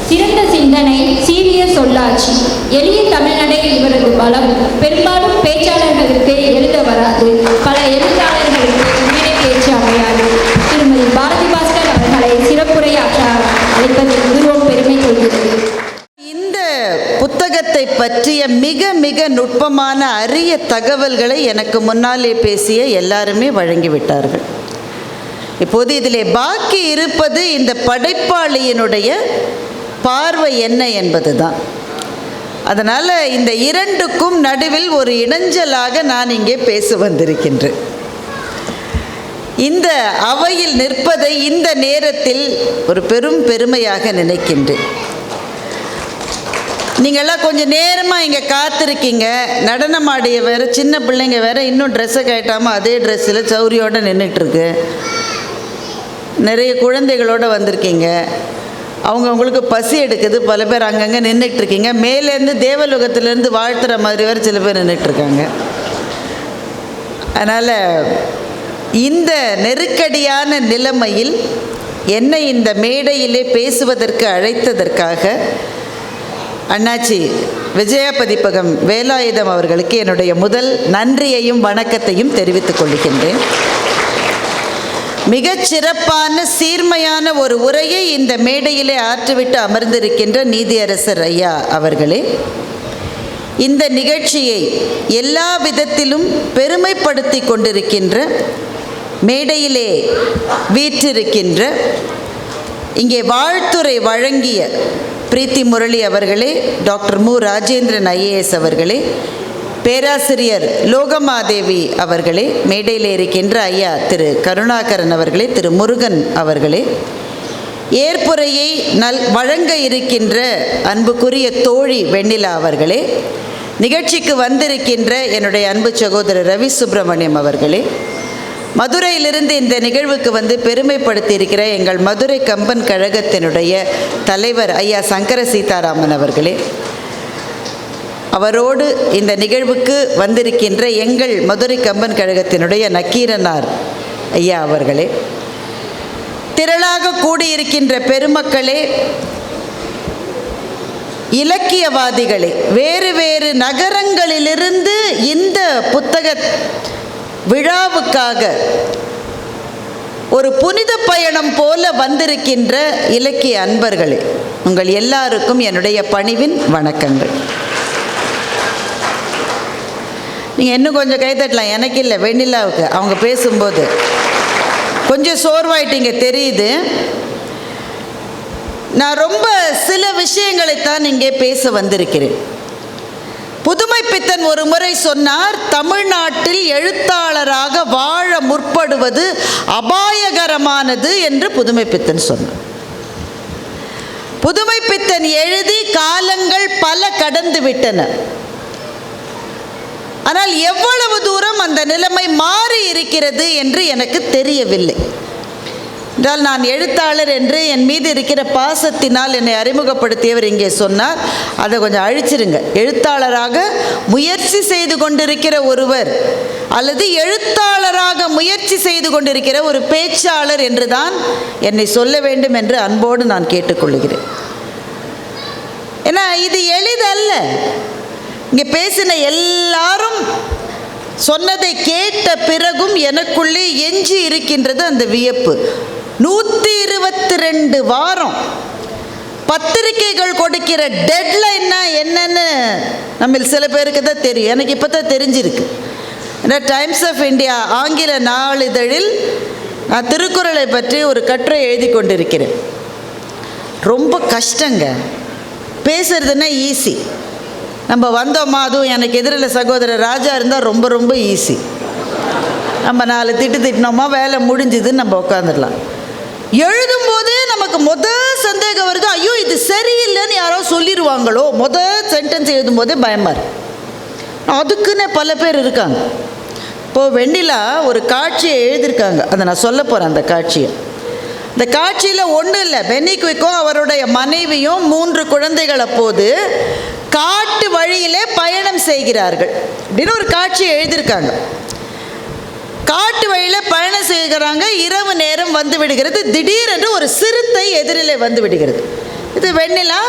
சிறந்த சிந்தனை, சீரிய சொல்லாட்சி, எளிய தமிழ்நடை இவரது பலம். பெரும்பாலும் பேச்சாளர்களுக்கு எழுத வராது, பல எழுத்தாளர்களுக்கு மேடை பேச்சு அமையாது. திருமதி பாரதி பாஸ்கர் அவர்களை சிறப்புரையாற்ற அழைப்பதில் மிகவும் பெருமை கொள்கிறது. இந்த புத்தகத்தை பற்றிய மிக மிக நுட்பமான அரிய தகவல்களை எனக்கு முன்னாலே பேசிய எல்லாருமே வழங்கிவிட்டார்கள். இப்போது இதிலே பாக்கி இருப்பது இந்த படைப்பாளியினுடைய பார்வை என்ன என்பது தான். அதனால் இந்த இரண்டுக்கும் நடுவில் ஒரு இடைஞ்சலாக நான் இங்கே பேச வந்திருக்கின்றேன். இந்த அவையில் நிற்பதை இந்த நேரத்தில் ஒரு பெரும் பெருமையாக நினைக்கின்றேன். நீங்கள்லாம் கொஞ்சம் நேரமாக இங்கே காத்திருக்கீங்க. நடனமாடிய வேறு சின்ன பிள்ளைங்க வேறு இன்னும் ட்ரெஸ்ஸை கட்டாமல் அதே ட்ரெஸ்ஸில் சௌரியோடு நின்றுட்டுருக்கு. நிறைய குழந்தைகளோடு வந்திருக்கீங்க. அவங்களுக்கு பசி எடுக்குது. பல பேர் அங்கங்கே நின்றுட்டுருக்கீங்க. மேலேருந்து தேவலோகத்திலேருந்து வாழ்த்துற மாதிரி வேறு சில பேர் நின்றுட்டுருக்காங்க. அதனால் இந்த நெருக்கடியான நிலைமையில் என்னை இந்த மேடையிலே பேசுவதற்கு அழைத்ததற்காக அண்ணாச்சி விஜயா பதிப்பகம் வேலாயுதம் அவர்களுக்கு என்னுடைய முதல் நன்றியையும் வணக்கத்தையும் தெரிவித்துக் கொள்கின்றேன். மிகச்சிறப்பான சீர்மையான ஒரு உரையை இந்த மேடையிலே ஆற்றிவிட்டு அமர்ந்திருக்கின்ற நீதியரசர் ஐயா அவர்களே, இந்த நிகழ்ச்சியை எல்லா விதத்திலும் பெருமைப்படுத்தி கொண்டிருக்கின்ற, மேடையிலே வீற்றிருக்கின்ற, இங்கே வாழ்த்துரை வழங்கிய பிரீத்தி முரளி அவர்களே, டாக்டர் மு ராஜேந்திரன் IAS அவர்களே, பேராசிரியர் லோகமாதேவி அவர்களே, மேடையில் இருக்கின்ற ஐயா திரு கருணாகரன் அவர்களே, திரு முருகன் அவர்களே, ஏற்புரையை வழங்க இருக்கின்ற அன்புக்குரிய தோழி வெண்ணிலா அவர்களே, நிகழ்ச்சிக்கு வந்திருக்கின்ற என்னுடைய அன்பு சகோதரர் ரவி சுப்பிரமணியம் அவர்களே, மதுரையிலிருந்து இந்த நிகழ்வுக்கு வந்து பெருமைப்படுத்தி இருக்கிற எங்கள் மதுரை கம்பன் கழகத்தினுடைய தலைவர் ஐயா சங்கர சீதாராமன் அவர்களே, அவரோடு இந்த நிகழ்வுக்கு வந்திருக்கின்ற எங்கள் மதுரை கம்பன் கழகத்தினுடைய நக்கீரனார் ஐயா அவர்களே, திரளாக கூடியிருக்கின்ற பெருமக்களே, இலக்கியவாதிகளே, வேறு வேறு நகரங்களிலிருந்து இந்த புத்தக விழாவுக்காக ஒரு புனித பயணம் போல வந்திருக்கின்ற இலக்கிய அன்பர்களே, உங்கள் எல்லாருக்கும் என்னுடைய பணிவின் வணக்கங்கள். நீங்கள் இன்னும் கொஞ்சம் கைத்தட்டலாம். எனக்கு இல்லை, வெண்ணிலாவுக்கு. அவங்க பேசும்போது கொஞ்சம் சோர்வாயிட்டீங்க தெரியுது. நான் ரொம்ப சில விஷயங்களைத்தான் இங்கே பேச வந்திருக்கிறேன். புதுமை பித்தன் ஒரு முறை சொன்னார், தமிழ்நாட்டில் எழுத்தாளராக வாழ முற்படுவது அபாயகரமானது என்று புதுமை பித்தன் சொன்னார். புதுமை பித்தன் எழுதி காலங்கள் பல கடந்து விட்டன. ஆனால் எவ்வளவு தூரம் அந்த நிலைமை மாறி இருக்கிறது என்று எனக்கு தெரியவில்லை. என்றால் நான் எழுத்தாளர் என்று என் மீது இருக்கிற பாசத்தினால் என்னை அறிமுகப்படுத்தியவர் இங்கே சொன்னார், அதை கொஞ்சம் அழிச்சிருங்க. எழுத்தாளராக முயற்சி செய்து கொண்டிருக்கிற ஒருவர் அல்லது எழுத்தாளராக முயற்சி செய்து கொண்டிருக்கிற ஒரு பேச்சாளர் என்று தான் என்னை சொல்ல வேண்டும் என்று அன்போடு நான் கேட்டுக்கொள்கிறேன். ஏன்னா இது எளிதல்ல. இங்கே பேசின எல்லாரும் சொன்னதை கேட்ட பிறகும் எனக்குள்ளே எஞ்சி இருக்கின்றது அந்த வியப்பு. 122 வாரம் பத்திரிகைகள் கொடுக்கிற டெட்லைன்னா என்னன்னு நம்ம சில பேருக்கு தான் தெரியும். எனக்கு இப்போ தான் தெரிஞ்சிருக்கு. ஏன்னா டைம்ஸ் ஆஃப் இந்தியா ஆங்கில நாளிதழில் நான் திருக்குறளை பற்றி ஒரு கட்டுரை எழுதி கொண்டிருக்கிறேன். ரொம்ப கஷ்டங்க. பேசுறதுன்னா ஈஸி. நம்ம வந்தோமா, அதுவும் எனக்கு எதிரில் சகோதரர் ராஜா இருந்தால் ரொம்ப ரொம்ப ஈஸி. நம்ம 4 திட்டினோமா, வேலை முடிஞ்சுதுன்னு நம்ம உட்காந்துடலாம். எழுதும்போதே நமக்கு சந்தேகம் வருது, ஐயோ இது சரியில்லைன்னு யாரோ சொல்லிடுவாங்களோ. சென்டென்ஸ் எழுதும்போதே பயமாக இருக்கு. அதுக்குன்னே பல பேர் இருக்காங்க. இப்போது வெண்ணிலா ஒரு காட்சியை எழுதியிருக்காங்க, அதை நான் சொல்ல போகிறேன். அந்த காட்சியை, இந்த காட்சியில் ஒன்றும் இல்லை, பெனிக்விக்கும் அவருடைய மனைவியும் 3 குழந்தைகள் அப்போது காட்டு வழியிலே பயணம் செய்கிறார்கள் அப்படின்னு ஒரு காட்சியை எழுதியிருக்காங்க. காட்டு வழியில் பயணம் செய்கிறாங்க. இரவு நேரம் வந்து விடுகிறது. திடீரென்று ஒரு சிறுத்தை எதிரிலே வந்து விடுகிறது. இது வெண்ணிலா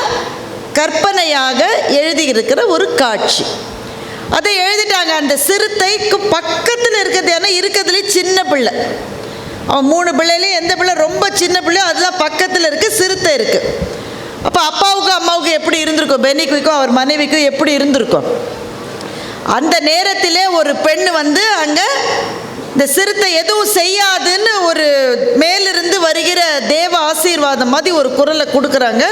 கற்பனையாக எழுதியிருக்கிற ஒரு காட்சி. அதை எழுதிட்டாங்க. அந்த சிறுத்தைக்கு பக்கத்தில் இருக்கிறது ஏன்னா இருக்கிறதுலே சின்ன பிள்ளை. அவன் 3 பிள்ளையிலே எந்த பிள்ளை ரொம்ப சின்ன பிள்ளையோ அதுதான் பக்கத்தில் இருக்குது, சிறுத்தை இருக்குது. அப்போ அப்பாவுக்கும் அம்மாவுக்கும் எப்படி இருந்திருக்கும், பெனிக்குவிக்கும் அவர் மனைவிக்கும் எப்படி இருந்திருக்கும். அந்த நேரத்திலே ஒரு பெண் வந்து அங்கே இந்த சிறுத்தை எதுவும் செய்யாதுன்னு ஒரு மேலிருந்து வருகிற தேவ ஆசீர்வாதம் மாதிரி ஒரு குரலை கொடுக்குறாங்க.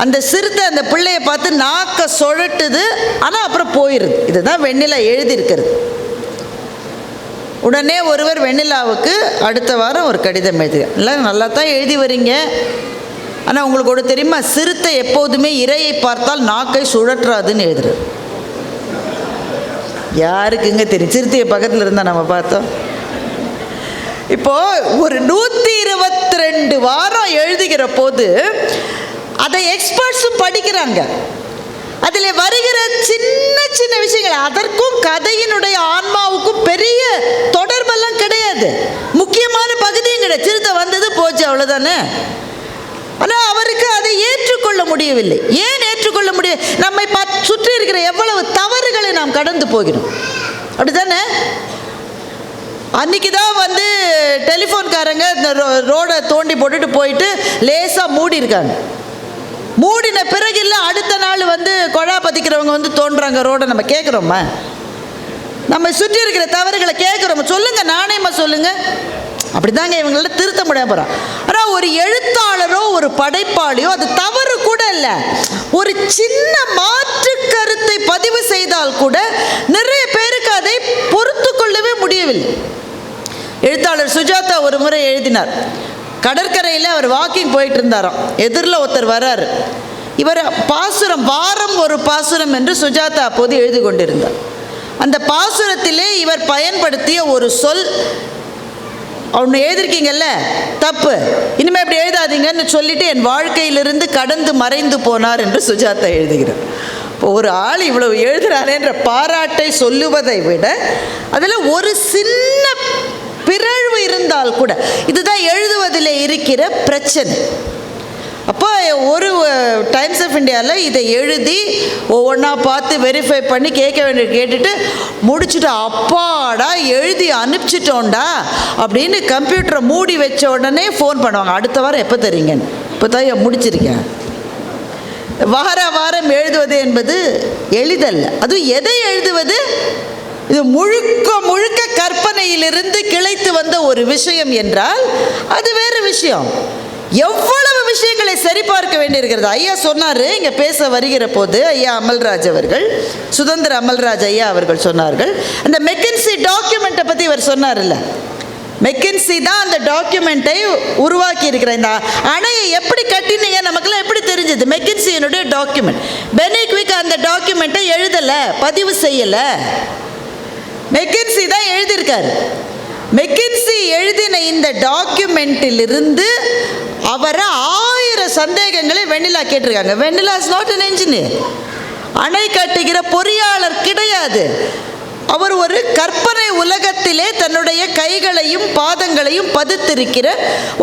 அந்த சிறுத்தை அந்த பிள்ளையை பார்த்து நாக்க சுழட்டுது, ஆனால் அப்புறம் போயிடுது. இதுதான் வெண்ணிலா எழுதியிருக்கிறது. உடனே ஒருவர் வெண்ணிலாவுக்கு அடுத்த வாரம் ஒரு கடிதம் எழுதுங்க. இல்லை நல்லா தான் எழுதி வரீங்க, ஆனால் உங்களுக்கு ஒரு தெரியுமா, சிறுத்தை எப்போதுமே இரையை பார்த்தால் நாக்கை சுழற்றாதுன்னு எழுதுறது. யாருக்குங்க தெரியும்? சிறுத்தையை பக்கத்தில் இருந்தால் நம்ம பார்த்தோம். இப்போது ஒரு 122 வாரம் எழுதுகிற போது அதை எக்ஸ்பர்ட்ஸும் படிக்கிறாங்க. அதில் வருகிற சின்ன சின்ன விஷயங்கள், அதற்கும் கதையினுடைய ஆன்மாவுக்கும் பெரிய தொடர்பெல்லாம் கிடையாது, முக்கியமான பகுதியும் கிடையாது. சிறுத்தை வந்தது போச்சு, அவ்வளோதானே. ஆனால் அவருக்கு அதை ஏற்றுக்கொள்ள முடியவில்லை. ஏன் ஏற்றுக்கொள்ள முடியும்? நம்மை சுற்றி இருக்கிற எவ்வளவு தவறுகளை நாம் கடந்து போகிறோம், அப்படித்தானே? அன்றைக்கி தான் வந்து டெலிஃபோன்காரங்க இந்த ரோடை தோண்டி போட்டுட்டு போயிட்டு லேசாக மூடியிருக்காங்க. மூடின பிறகு இல்லை அடுத்த நாள் வந்து குழா பதிக்கிறவங்க வந்து தோன்றுறாங்க ரோடை. நம்ம கேட்குறோம்மா? நம்ம சுற்றி இருக்கிற தவறுகளை கேட்குறோம், சொல்லுங்கள், நாணயமா சொல்லுங்கள். அப்படி தாங்க இவங்கள திருத்த முடியாம போகிறான். ஆனால் ஒரு எழுத்தாளரோ ஒரு படைப்பாளியோ அது தவறு கூட இல்லை, ஒரு சின்ன மாற்று கருத்தை பதிவு செய்தால் கூட நிறைய பேருக்கு அதை பொறுத்து கொள்ளவே முடியவில்லை. எழுத்தாளர் சுஜாதா ஒரு முறை எழுதினார். கடற்கரையில் அவர் வாக்கிங் போயிட்டு இருந்தாராம். எதிரில் ஒருத்தர் வர்றாரு. இவர் பாசுரம், வாரம் ஒரு பாசுரம் என்று சுஜாதா அப்போது எழுதி கொண்டிருந்தார். அந்த பாசுரத்திலே இவர் பயன்படுத்திய ஒரு சொல், ஒன்று எழுதிருக்கீங்கல்ல, தப்பு, இனிமேல் இப்படி எழுதாதீங்கன்னு சொல்லிட்டு என் வாழ்க்கையிலிருந்து கடந்து மறைந்து போனார் என்று சுஜாதா எழுதுகிறார். இப்போ ஒரு ஆள் இவ்வளவு எழுதுகிறாரேன்ற பாராட்டை சொல்லுவதை விட அதில் ஒரு சின்ன பிறழ்வு இருந்தால் கூட, இதுதான் எழுதுவதில் இருக்கிற பிரச்சனை. அப்போ ஒரு டைம்ஸ் ஆஃப் இந்தியாவில் இதை எழுதி ஒவ்வொன்றா பார்த்து வெரிஃபை பண்ணி கேட்க வேண்டிய கேட்டுட்டு முடிச்சுட்டு, அப்பாடா எழுதி அனுப்பிச்சிட்டோண்டா அப்படின்னு கம்ப்யூட்டரை மூடி வச்ச உடனே ஃபோன் பண்ணுவாங்க, அடுத்த வாரம் எப்போ தரீங்கன்னு. இப்போ தான் முடிச்சிருக்கேன். வாரம் எழுதுவது என்பது எளிதல்ல. அதுவும் எதை எழுதுவது? இது முழுக்க முழுக்க கற்பனையிலிருந்து கிளைத்து வந்த ஒரு விஷயம் என்றால் அது வேறு விஷயம். எவ்வளவு விஷயங்களை சரிபார்க்க வேண்டியிருக்கிறது. ஐயா சொன்னார், இங்கே பேச வருகிற போது ஐயா அமல்ராஜ் அவர்கள், சுதந்திர அமல்ராஜ் ஐயா அவர்கள் சொன்னார்கள், அந்த மெக்கன்சி டாக்குமெண்ட்டை பற்றி இவர் சொன்னார்ல, மெக்கன்சி தான் அந்த டாக்குமெண்ட்டை உருவாக்கி இருக்கிற. இந்த அணையை எப்படி கட்டினீங்க நமக்குலாம் எப்படி தெரிஞ்சது? மெக்கன்சியினுடைய டாக்குமெண்ட். பெனிக்விக் அந்த டாக்குமெண்ட்டை எழுதலை, பதிவு செய்யலை, மெக்கன்சி தான் எழுதியிருக்காரு. மெக்கன்சி எழுதின இந்த டாக்குமெண்ட்டிலிருந்து அவரை 1000 சந்தேகங்களை வெண்ணிலா கேட்டிருக்காங்க. வெண்ணிலா இஸ் நாட் an engineer, அணை கட்டுகிற பொறியாளர் கிடையாது. அவர் ஒரு கற்பனை உலகத்திலே தன்னுடைய கைகளையும் பாதங்களையும் பதித்திருக்கிற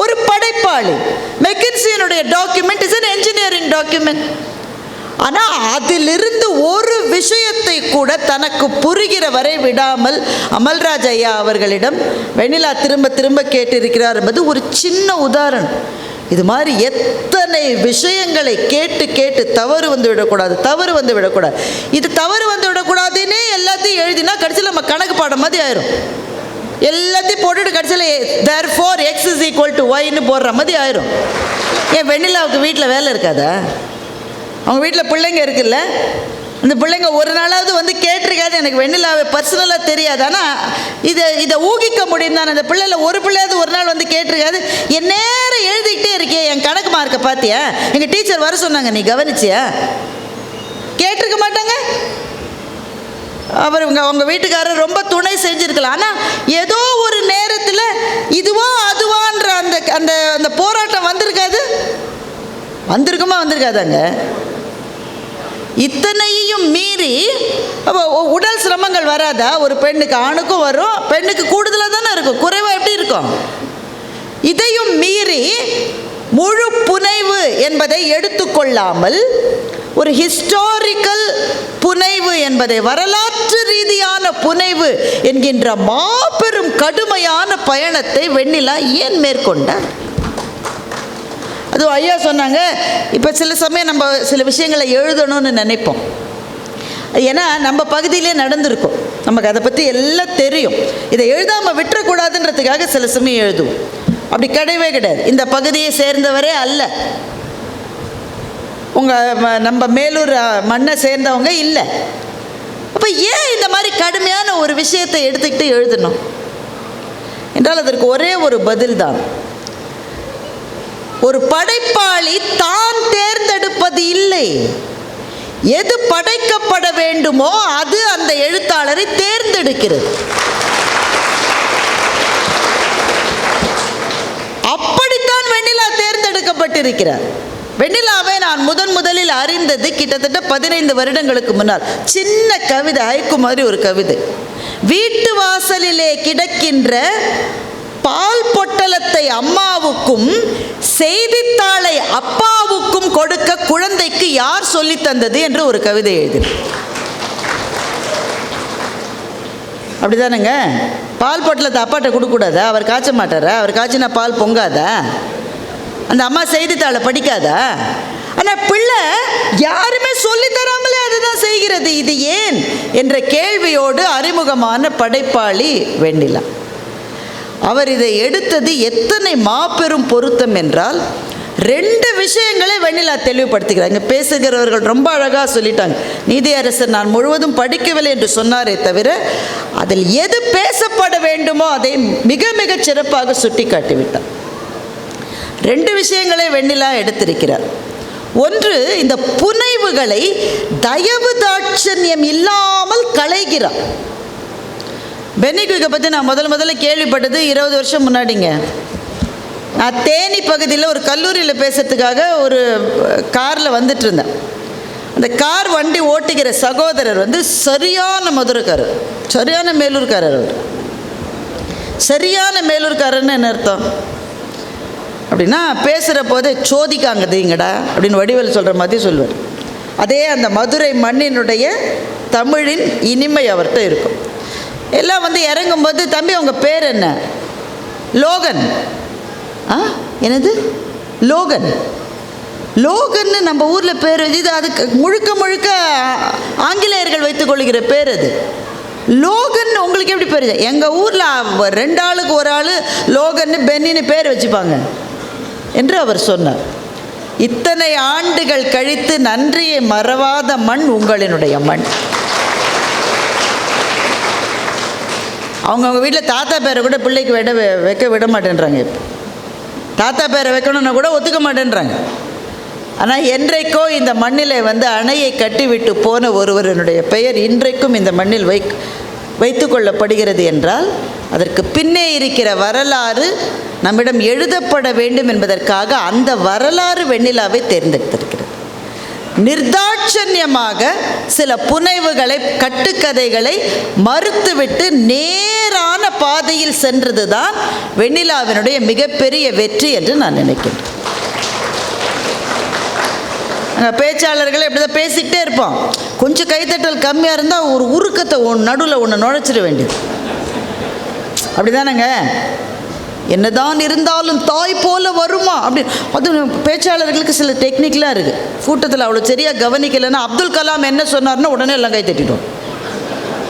ஒரு படைப்பாளி. மெக்கன்சியினுடைய document is an engineering document. ஆனால் அதிலிருந்து ஒரு விஷயத்தை கூட தனக்கு புரிகிற வரை விடாமல் அமல்ராஜ் ஐயா அவர்களிடம் வெண்ணிலா திரும்ப திரும்ப கேட்டிருக்கிறார் என்பது ஒரு சின்ன உதாரணம். இது மாதிரி எத்தனை விஷயங்களை கேட்டு கேட்டு தவறு வந்து விடக்கூடாது, தவறு வந்து விடக்கூடாது, இது தவறு வந்து விடக்கூடாதுன்னே எல்லாத்தையும் எழுதினா கடைசியில் நம்ம கணக்கு பாடம் மாதிரி ஆயிரும். எல்லாத்தையும் போட்டுட்டு கடைசியில் therefore x is equal to yன்னு போடுற மாதிரி ஆயிரும். ஏன் வெண்ணிலாவுக்கு வீட்டில் வேலை இருக்காதா? அவங்க வீட்டில் பிள்ளைங்க இருக்குல்ல, அந்த பிள்ளைங்க ஒரு நாளாவது வந்து கேட்டிருக்காது. எனக்கு வெண்ணிலாவை பர்சனலாக தெரியாது, ஆனால் இதை ஊகிக்க முடியும் தான். அந்த பிள்ளைல ஒரு பிள்ளையாவது ஒரு நாள் வந்து கேட்டிருக்காது. என் நேரம் எழுதிக்கிட்டே இருக்கே, என் கணக்கு மார்க்கை பார்த்தியா, எங்கள் டீச்சர் வர சொன்னாங்க, நீ கவனிச்சியா? கேட்டிருக்க மாட்டாங்க. அவர் அவங்க வீட்டுக்காரர் ரொம்ப துணை செஞ்சுருக்கலாம். ஆனால் ஏதோ ஒரு நேரத்தில் இதுவா அதுவான்ற அந்த அந்த அந்த போராட்டம் வந்திருக்காது. வந்திருக்குமா? வந்திருக்காதாங்க. இத்தனையும் மீறி உடல் சிரமங்கள் வராதா ஒரு பெண்ணுக்கு? ஆணுக்கும் வரும், பெண்ணுக்கு கூடுதலாக தானே இருக்கும், குறைவாக எப்படி இருக்கும்? இதையும் மீறி முழு புனைவு என்பதை எடுத்துக்கொள்ளாமல் ஒரு ஹிஸ்டாரிக்கல் புனைவு என்பதை, வரலாற்று ரீதியான புனைவு என்கின்ற மாபெரும் கடுமையான பயணத்தை வெண்ணிலா ஏன் மேற்கொண்டார்? அதுவும் ஐயா சொன்னாங்க, இப்போ சில சமயம் நம்ம சில விஷயங்களை எழுதணும்னு நினைப்போம். ஏன்னா நம்ம பகுதியிலே நடந்திருக்கும், நமக்கு அதை பற்றி எல்லாம் தெரியும். இதை எழுதாமல் விட்டுறக்கூடாதுன்றதுக்காக சில சமயம் எழுதுவோம். அப்படி கிடையவே கிடையாது. இந்த பகுதியை சேர்ந்தவரே அல்ல, நம்ம மேலூர் மண்ணை சேர்ந்தவங்க இல்லை. அப்போ ஏன் இந்த மாதிரி கடுமையான ஒரு விஷயத்தை எடுத்துக்கிட்டு எழுதணும் என்றால் அதற்கு ஒரே ஒரு பதில் தான். ஒரு படைப்பாளி தான் தேர்ந்தெடுப்பது இல்லை, எது படைக்கப்பட வேண்டுமோ அது அந்த எழுத்தாளரை தேர்ந்தெடுக்கிறது. அப்படித்தான் வெண்ணிலா தேர்ந்தெடுக்கப்பட்டிருக்கிறார். வெண்ணிலாவை நான் முதலில் அறிந்தது கிட்டத்தட்ட 15 வருடங்களுக்கு முன்னால். சின்ன கவிதை, ஹைக்கு மாதிரி ஒரு கவிதை. வீட்டு வாசலிலே கிடக்கின்ற பால் பொட்டலத்தை அம்மாவுக்கும் செய்தித்தாளை அப்பாவுக்கும் கொடுக்க குழந்தைக்கு யார் சொல்லி தந்தது என்று ஒரு கவிதை எழுதி. அப்படிதானுங்க? பால் பொட்டலத்தை அப்பாட்ட கொடுக்கூடாதா? அவர் காய்ச்ச மாட்டாரா? அவர் காய்ச்சினா பால் பொங்காதா? அந்த அம்மா செய்தித்தாளை படிக்காதா? ஆனால் பிள்ளை யாருமே சொல்லி தராமலே அதுதான் செய்கிறது. இது ஏன் என்ற கேள்வியோடு அறிமுகமான படைப்பாளி வெண்ணிலா. அவர் இதை எடுத்தது எத்தனை மாபெரும் பொருத்தம் என்றால், 2 விஷயங்களை வெண்ணிலா தெளிவுபடுத்துகிறார். இங்கே பேசுகிறவர்கள் ரொம்ப அழகாக சொல்லிட்டாங்க. நீதியரசர் நான் முழுவதும் படிக்கவில்லை என்று சொன்னாரே தவிர, அதில் எது பேசப்பட வேண்டுமோ அதை மிக மிக சிறப்பாக சுட்டி காட்டிவிட்டார். 2 விஷயங்களை வெண்ணிலா எடுத்திருக்கிறார். ஒன்று, இந்த புனைவுகளை தயவு தாட்சண்யம் இல்லாமல் களைகிறார். பென்னிக்விக்கை பற்றி நான் முதல்ல கேள்விப்பட்டது 20 வருஷம் முன்னாடிங்க. நான் தேனி பகுதியில் ஒரு கல்லூரியில் பேசுறதுக்காக ஒரு காரில் வந்துட்டு இருந்தேன். அந்த கார் வண்டி ஓட்டுகிற சகோதரர் சரியான மதுரைக்காரர், சரியான மேலூர்காரர். அவர் சரியான மேலூர்காரர்னு என்ன அர்த்தம் அப்படின்னா, பேசுகிற போதே சோதிக்காங்கதீங்கடா அப்படின்னு வடிவேல் சொல்கிற மாதிரி சொல்லுவார். அதே அந்த மதுரை மண்ணினுடைய தமிழின் இனிமை அவர்கிட்ட இருக்கும். எல்லாம் இறங்கும்போது, தம்பி உங்கள் பேர் என்ன? லோகன். என்னது லோகன்? லோகன்னு நம்ம ஊரில் பேர் இது, அதுக்கு முழுக்க ஆங்கிலேயர்கள் வைத்துக் கொள்கிற பேர் அது. லோகன் உங்களுக்கு எப்படி பேர்? எங்கள் ஊரில் 2 ஆளுக்கு ஒரு ஆள் லோகன்னு பென்னின்னு பேர் வச்சுப்பாங்க என்று அவர் சொன்னார். இத்தனை ஆண்டுகள் கழித்து நன்றியை மறவாத மண் உங்களினுடைய மண். அவங்க வீட்டில் தாத்தா பேரை கூட பிள்ளைக்கு வைக்க விட மாட்டேன்றாங்க. இப்போ தாத்தா பேரை வைக்கணும்னா கூட ஒத்துக்க மாட்டேன்றாங்க. ஆனால் என்றைக்கோ இந்த மண்ணில் அணையை கட்டிவிட்டு போன ஒருவருடைய பெயர் இன்றைக்கும் இந்த மண்ணில் வைத்து கொள்ளப்படுகிறது என்றால், அதற்கு பின்னே இருக்கிற வரலாறு நம்மிடம் எழுதப்பட வேண்டும் என்பதற்காக அந்த வரலாறு வெண்ணிலாவை தேர்ந்தெடுத்திருக்கிறது. நிர்தாட்சண்யமாக சில புனைவுகளை, கட்டுக்கதைகளை மறுத்துவிட்டு நேரான பாதையில் சென்றது தான் வெண்ணிலாவினுடைய மிகப்பெரிய வெற்றி என்று நான் நினைக்கிறேன். பேச்சாளர்களை இப்படி தான் பேசிக்கிட்டே இருப்போம். கொஞ்சம் கைத்தட்டல் கம்மியாக இருந்தால் ஒரு உருக்கத்தை நடுவில் ஒன்று நுழைச்சிட வேண்டியது. அப்படி தானேங்க? என்னதான் இருந்தாலும் தாய் போல வருமா அப்படி. அது பேச்சாளர்களுக்கு சில டெக்னிக்லாம் இருக்குது. கூட்டத்தில் அவ்வளோ சரியாக கவனிக்கலைன்னா, அப்துல் கலாம் என்ன சொன்னார்னா உடனே எல்லாம் கை தட்டிட்டோம்.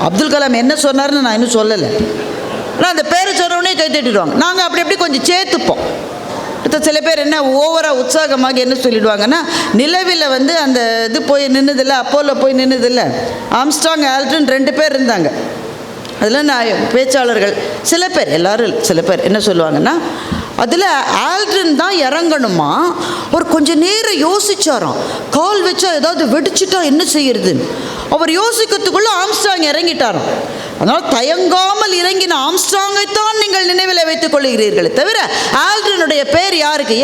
அப்துல் கலாம் என்ன சொன்னார்னு நான் இன்னும் சொல்லலை, ஆனால் அந்த பேரை சொன்னோடனே கை தட்டிடுவாங்க. நாங்கள் அப்படி கொஞ்சம் சேர்த்துப்போம். சில பேர் என்ன ஓவராக உற்சாகமாக என்ன சொல்லிடுவாங்கன்னா, நிலவில் அந்த இது போய் நின்றுதில்லை, அப்போலோ போய் நின்றுதில்லை, ஆம்ஸ்ட்ராங் ஆல்ட்ரின் 2 பேர் இருந்தாங்க. அதில் நான் பேச்சாளர்கள் சில பேர், எல்லோரும் சில பேர் என்ன சொல்லுவாங்கன்னா, அதில் ஆல்ட்ரின் தான் இறங்கணுமா. அவர் கொஞ்சம் நேரம் யோசிச்சாராம். கால் வச்சா ஏதாவது வெடிச்சிட்டா என்ன செய்யறதுன்னு அவர் யோசிக்கிறதுக்குள்ளே ஆம்ஸ்ட்ராங் இறங்கிட்டாராம். அதனால் தயங்காமல் இறங்கின ஆம்ஸ்ட்ராங்கைத்தான் நீங்கள் நினைவில் வைத்துக் கொள்கிறீர்களே தவிர ஆல்ட்ரினுடைய பேர் யாருக்கு?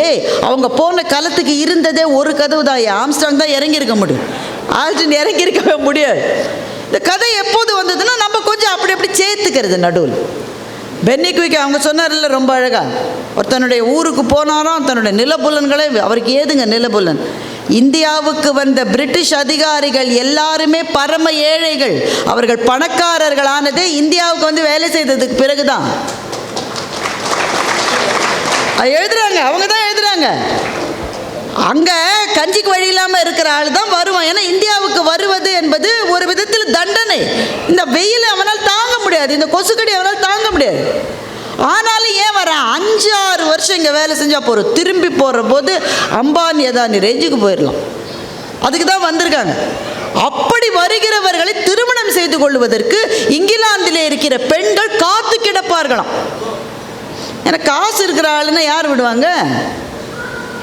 அவங்க போன காலத்துக்கு இருந்ததே ஒரு கதவு தான். ஆம்ஸ்ட்ராங் தான் இறங்கியிருக்க முடியும், ஆல்ட்ரின் இறங்கியிருக்கவே முடியாது. இந்த கதை எப்போது வந்ததுன்னா, நம்ம கொஞ்சம் அப்படி சேர்த்துக்கிறது நடுவில். பென்னி குயிக் அவங்க சொன்னார்ல ரொம்ப அழகாக, ஒருத்தனுடைய ஊருக்கு போனாலும் தன்னுடைய நிலப்புலன்களை, அவருக்கு ஏதுங்க நிலப்புலன்? இந்தியாவுக்கு வந்த பிரிட்டிஷ் அதிகாரிகள் எல்லாருமே பரம ஏழைகள். அவர்கள் பணக்காரர்களானதே இந்தியாவுக்கு வந்து வேலை செய்ததுக்கு பிறகுதான். எழுதுறாங்க, அவங்க தான் எழுதுறாங்க. அங்கே கஞ்சிக்கு வழி இல்லாமல் இருக்கிற ஆள் தான் வருவான். ஏன்னா இந்தியாவுக்கு வருவது என்பது ஒரு விதத்தில் தண்டனை. இந்த வெயில் அவனால் தாங்க முடியாது, இந்த கொசுக்கடி அவனால் தாங்க முடியாது. ஆனாலும் ஏன் வரான்? 5-6 வருஷம் இங்கே வேலை செஞ்சால் போகிறோம். திரும்பி போகிற போது அம்பானி அதானி ரேஞ்சுக்கு போயிடலாம். அதுக்கு தான் வந்திருக்காங்க. அப்படி வருகிறவர்களை திருமணம் செய்து கொள்வதற்கு இங்கிலாந்தில் இருக்கிற பெண்கள் காத்து கிடப்பார்களாம். ஏன்னா காசு இருக்கிற ஆளுன்னா யார் விடுவாங்க?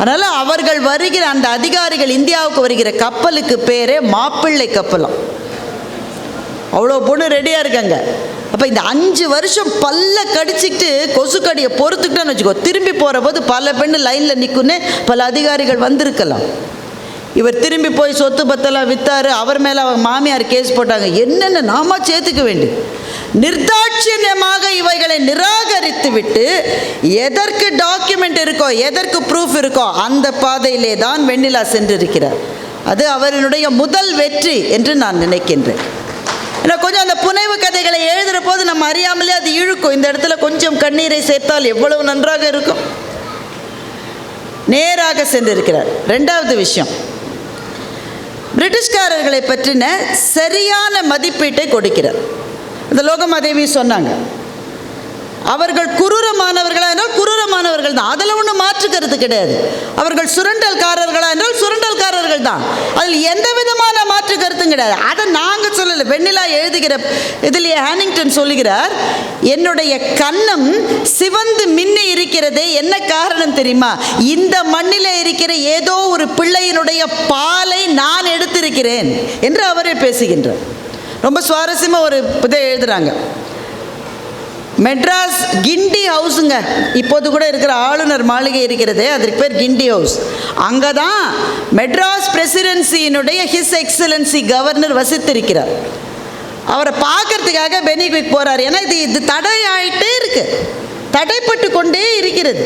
அதனால் அவர்கள் வருகிற அந்த அதிகாரிகள் இந்தியாவுக்கு வருகிற கப்பலுக்கு பேரே மாப்பிள்ளை கப்பலாம். அவ்வளோ பொண்ணு ரெடியாக இருக்காங்க. அப்போ இந்த 5 வருஷம் பல்ல கடிச்சிக்கிட்டு கொசுக்கடியை பொறுத்துக்கிட்டோன்னு வச்சுக்கோ, திரும்பி போகிற போது பல பெண்ணு லைனில் நிற்குன்னு பல அதிகாரிகள் வந்திருக்கலாம். இவர் திரும்பி போய் சொத்து பத்தெல்லாம் விற்றாரு. அவர் மேலே அவங்க மாமியார் கேஸ் போட்டாங்க. என்னென்ன நாம சேர்த்துக்க வேண்டியது. நிர்தாட்சியமாக இவைகளை நிராகரித்து விட்டு எதற்கு டாக்குமெண்ட் இருக்கோ, எதற்கு ப்ரூஃப் இருக்கோ அந்த பாதையிலே தான் வெண்ணிலா சென்றிருக்கிறார். அது அவருடைய முதல் வெற்றி என்று நான் நினைக்கின்றேன். ஏன்னா கொஞ்சம் அந்த புனைவு கதைகளை எழுதுகிற போது நம்ம அறியாமலே அது இழுக்கும். இந்த இடத்துல கொஞ்சம் கண்ணீரை சேர்த்தால் எவ்வளவு நன்றாக இருக்கும். நேராக சென்றிருக்கிறார். 2வது விஷயம், பிரிட்டிஷ்காரர்களை பற்றின சரியான மதிப்பீட்டை கொடுக்கிறார். இந்த லோகமாதேவி சொன்னாங்க, அவர்கள் குரூரமானவர்களா என்றால் குரூரமானவர்கள் தான், அதில் ஒன்றும் மாற்று கருத்து கிடையாது. அவர்கள் சுரண்டல்காரர்களா என்றால் சுரண்டல்காரர்கள் தான், அதில் எந்த விதமான மாற்று கருத்தும் கிடையாது. அதை நாங்கள் சொல்லலை, வெண்ணிலா எழுதுகிற இதிலேயே ஹானிங்டன் சொல்லுகிறார், என்னுடைய கன்னம் சிவந்து மின்னி இருக்கிறதே என்ன காரணம் தெரியுமா? இந்த மண்ணில் இருக்கிற ஏதோ ஒரு பிள்ளையினுடைய பாலை நான் எடுத்திருக்கிறேன் என்று அவரே பேசுகின்றார். ரொம்ப சுவாரஸ்யமாக ஒரு இதை எழுதுகிறாங்க. மெட்ராஸ் கிண்டி ஹவுஸுங்க, இப்போது கூட இருக்கிற ஆளுநர் மாளிகை இருக்கிறதே அதற்கு பேர் கிண்டி ஹவுஸ். அங்கே தான் மெட்ராஸ் பிரசிடென்சியினுடைய ஹிஸ் எக்ஸலன்சி கவர்னர் வசித்திருக்கிறார். அவரை பார்க்கறதுக்காக பென்னி குயிக் போகிறார். ஏன்னா இது தடையாயிட்டே இருக்கு, தடைப்பட்டு கொண்டே இருக்கிறது.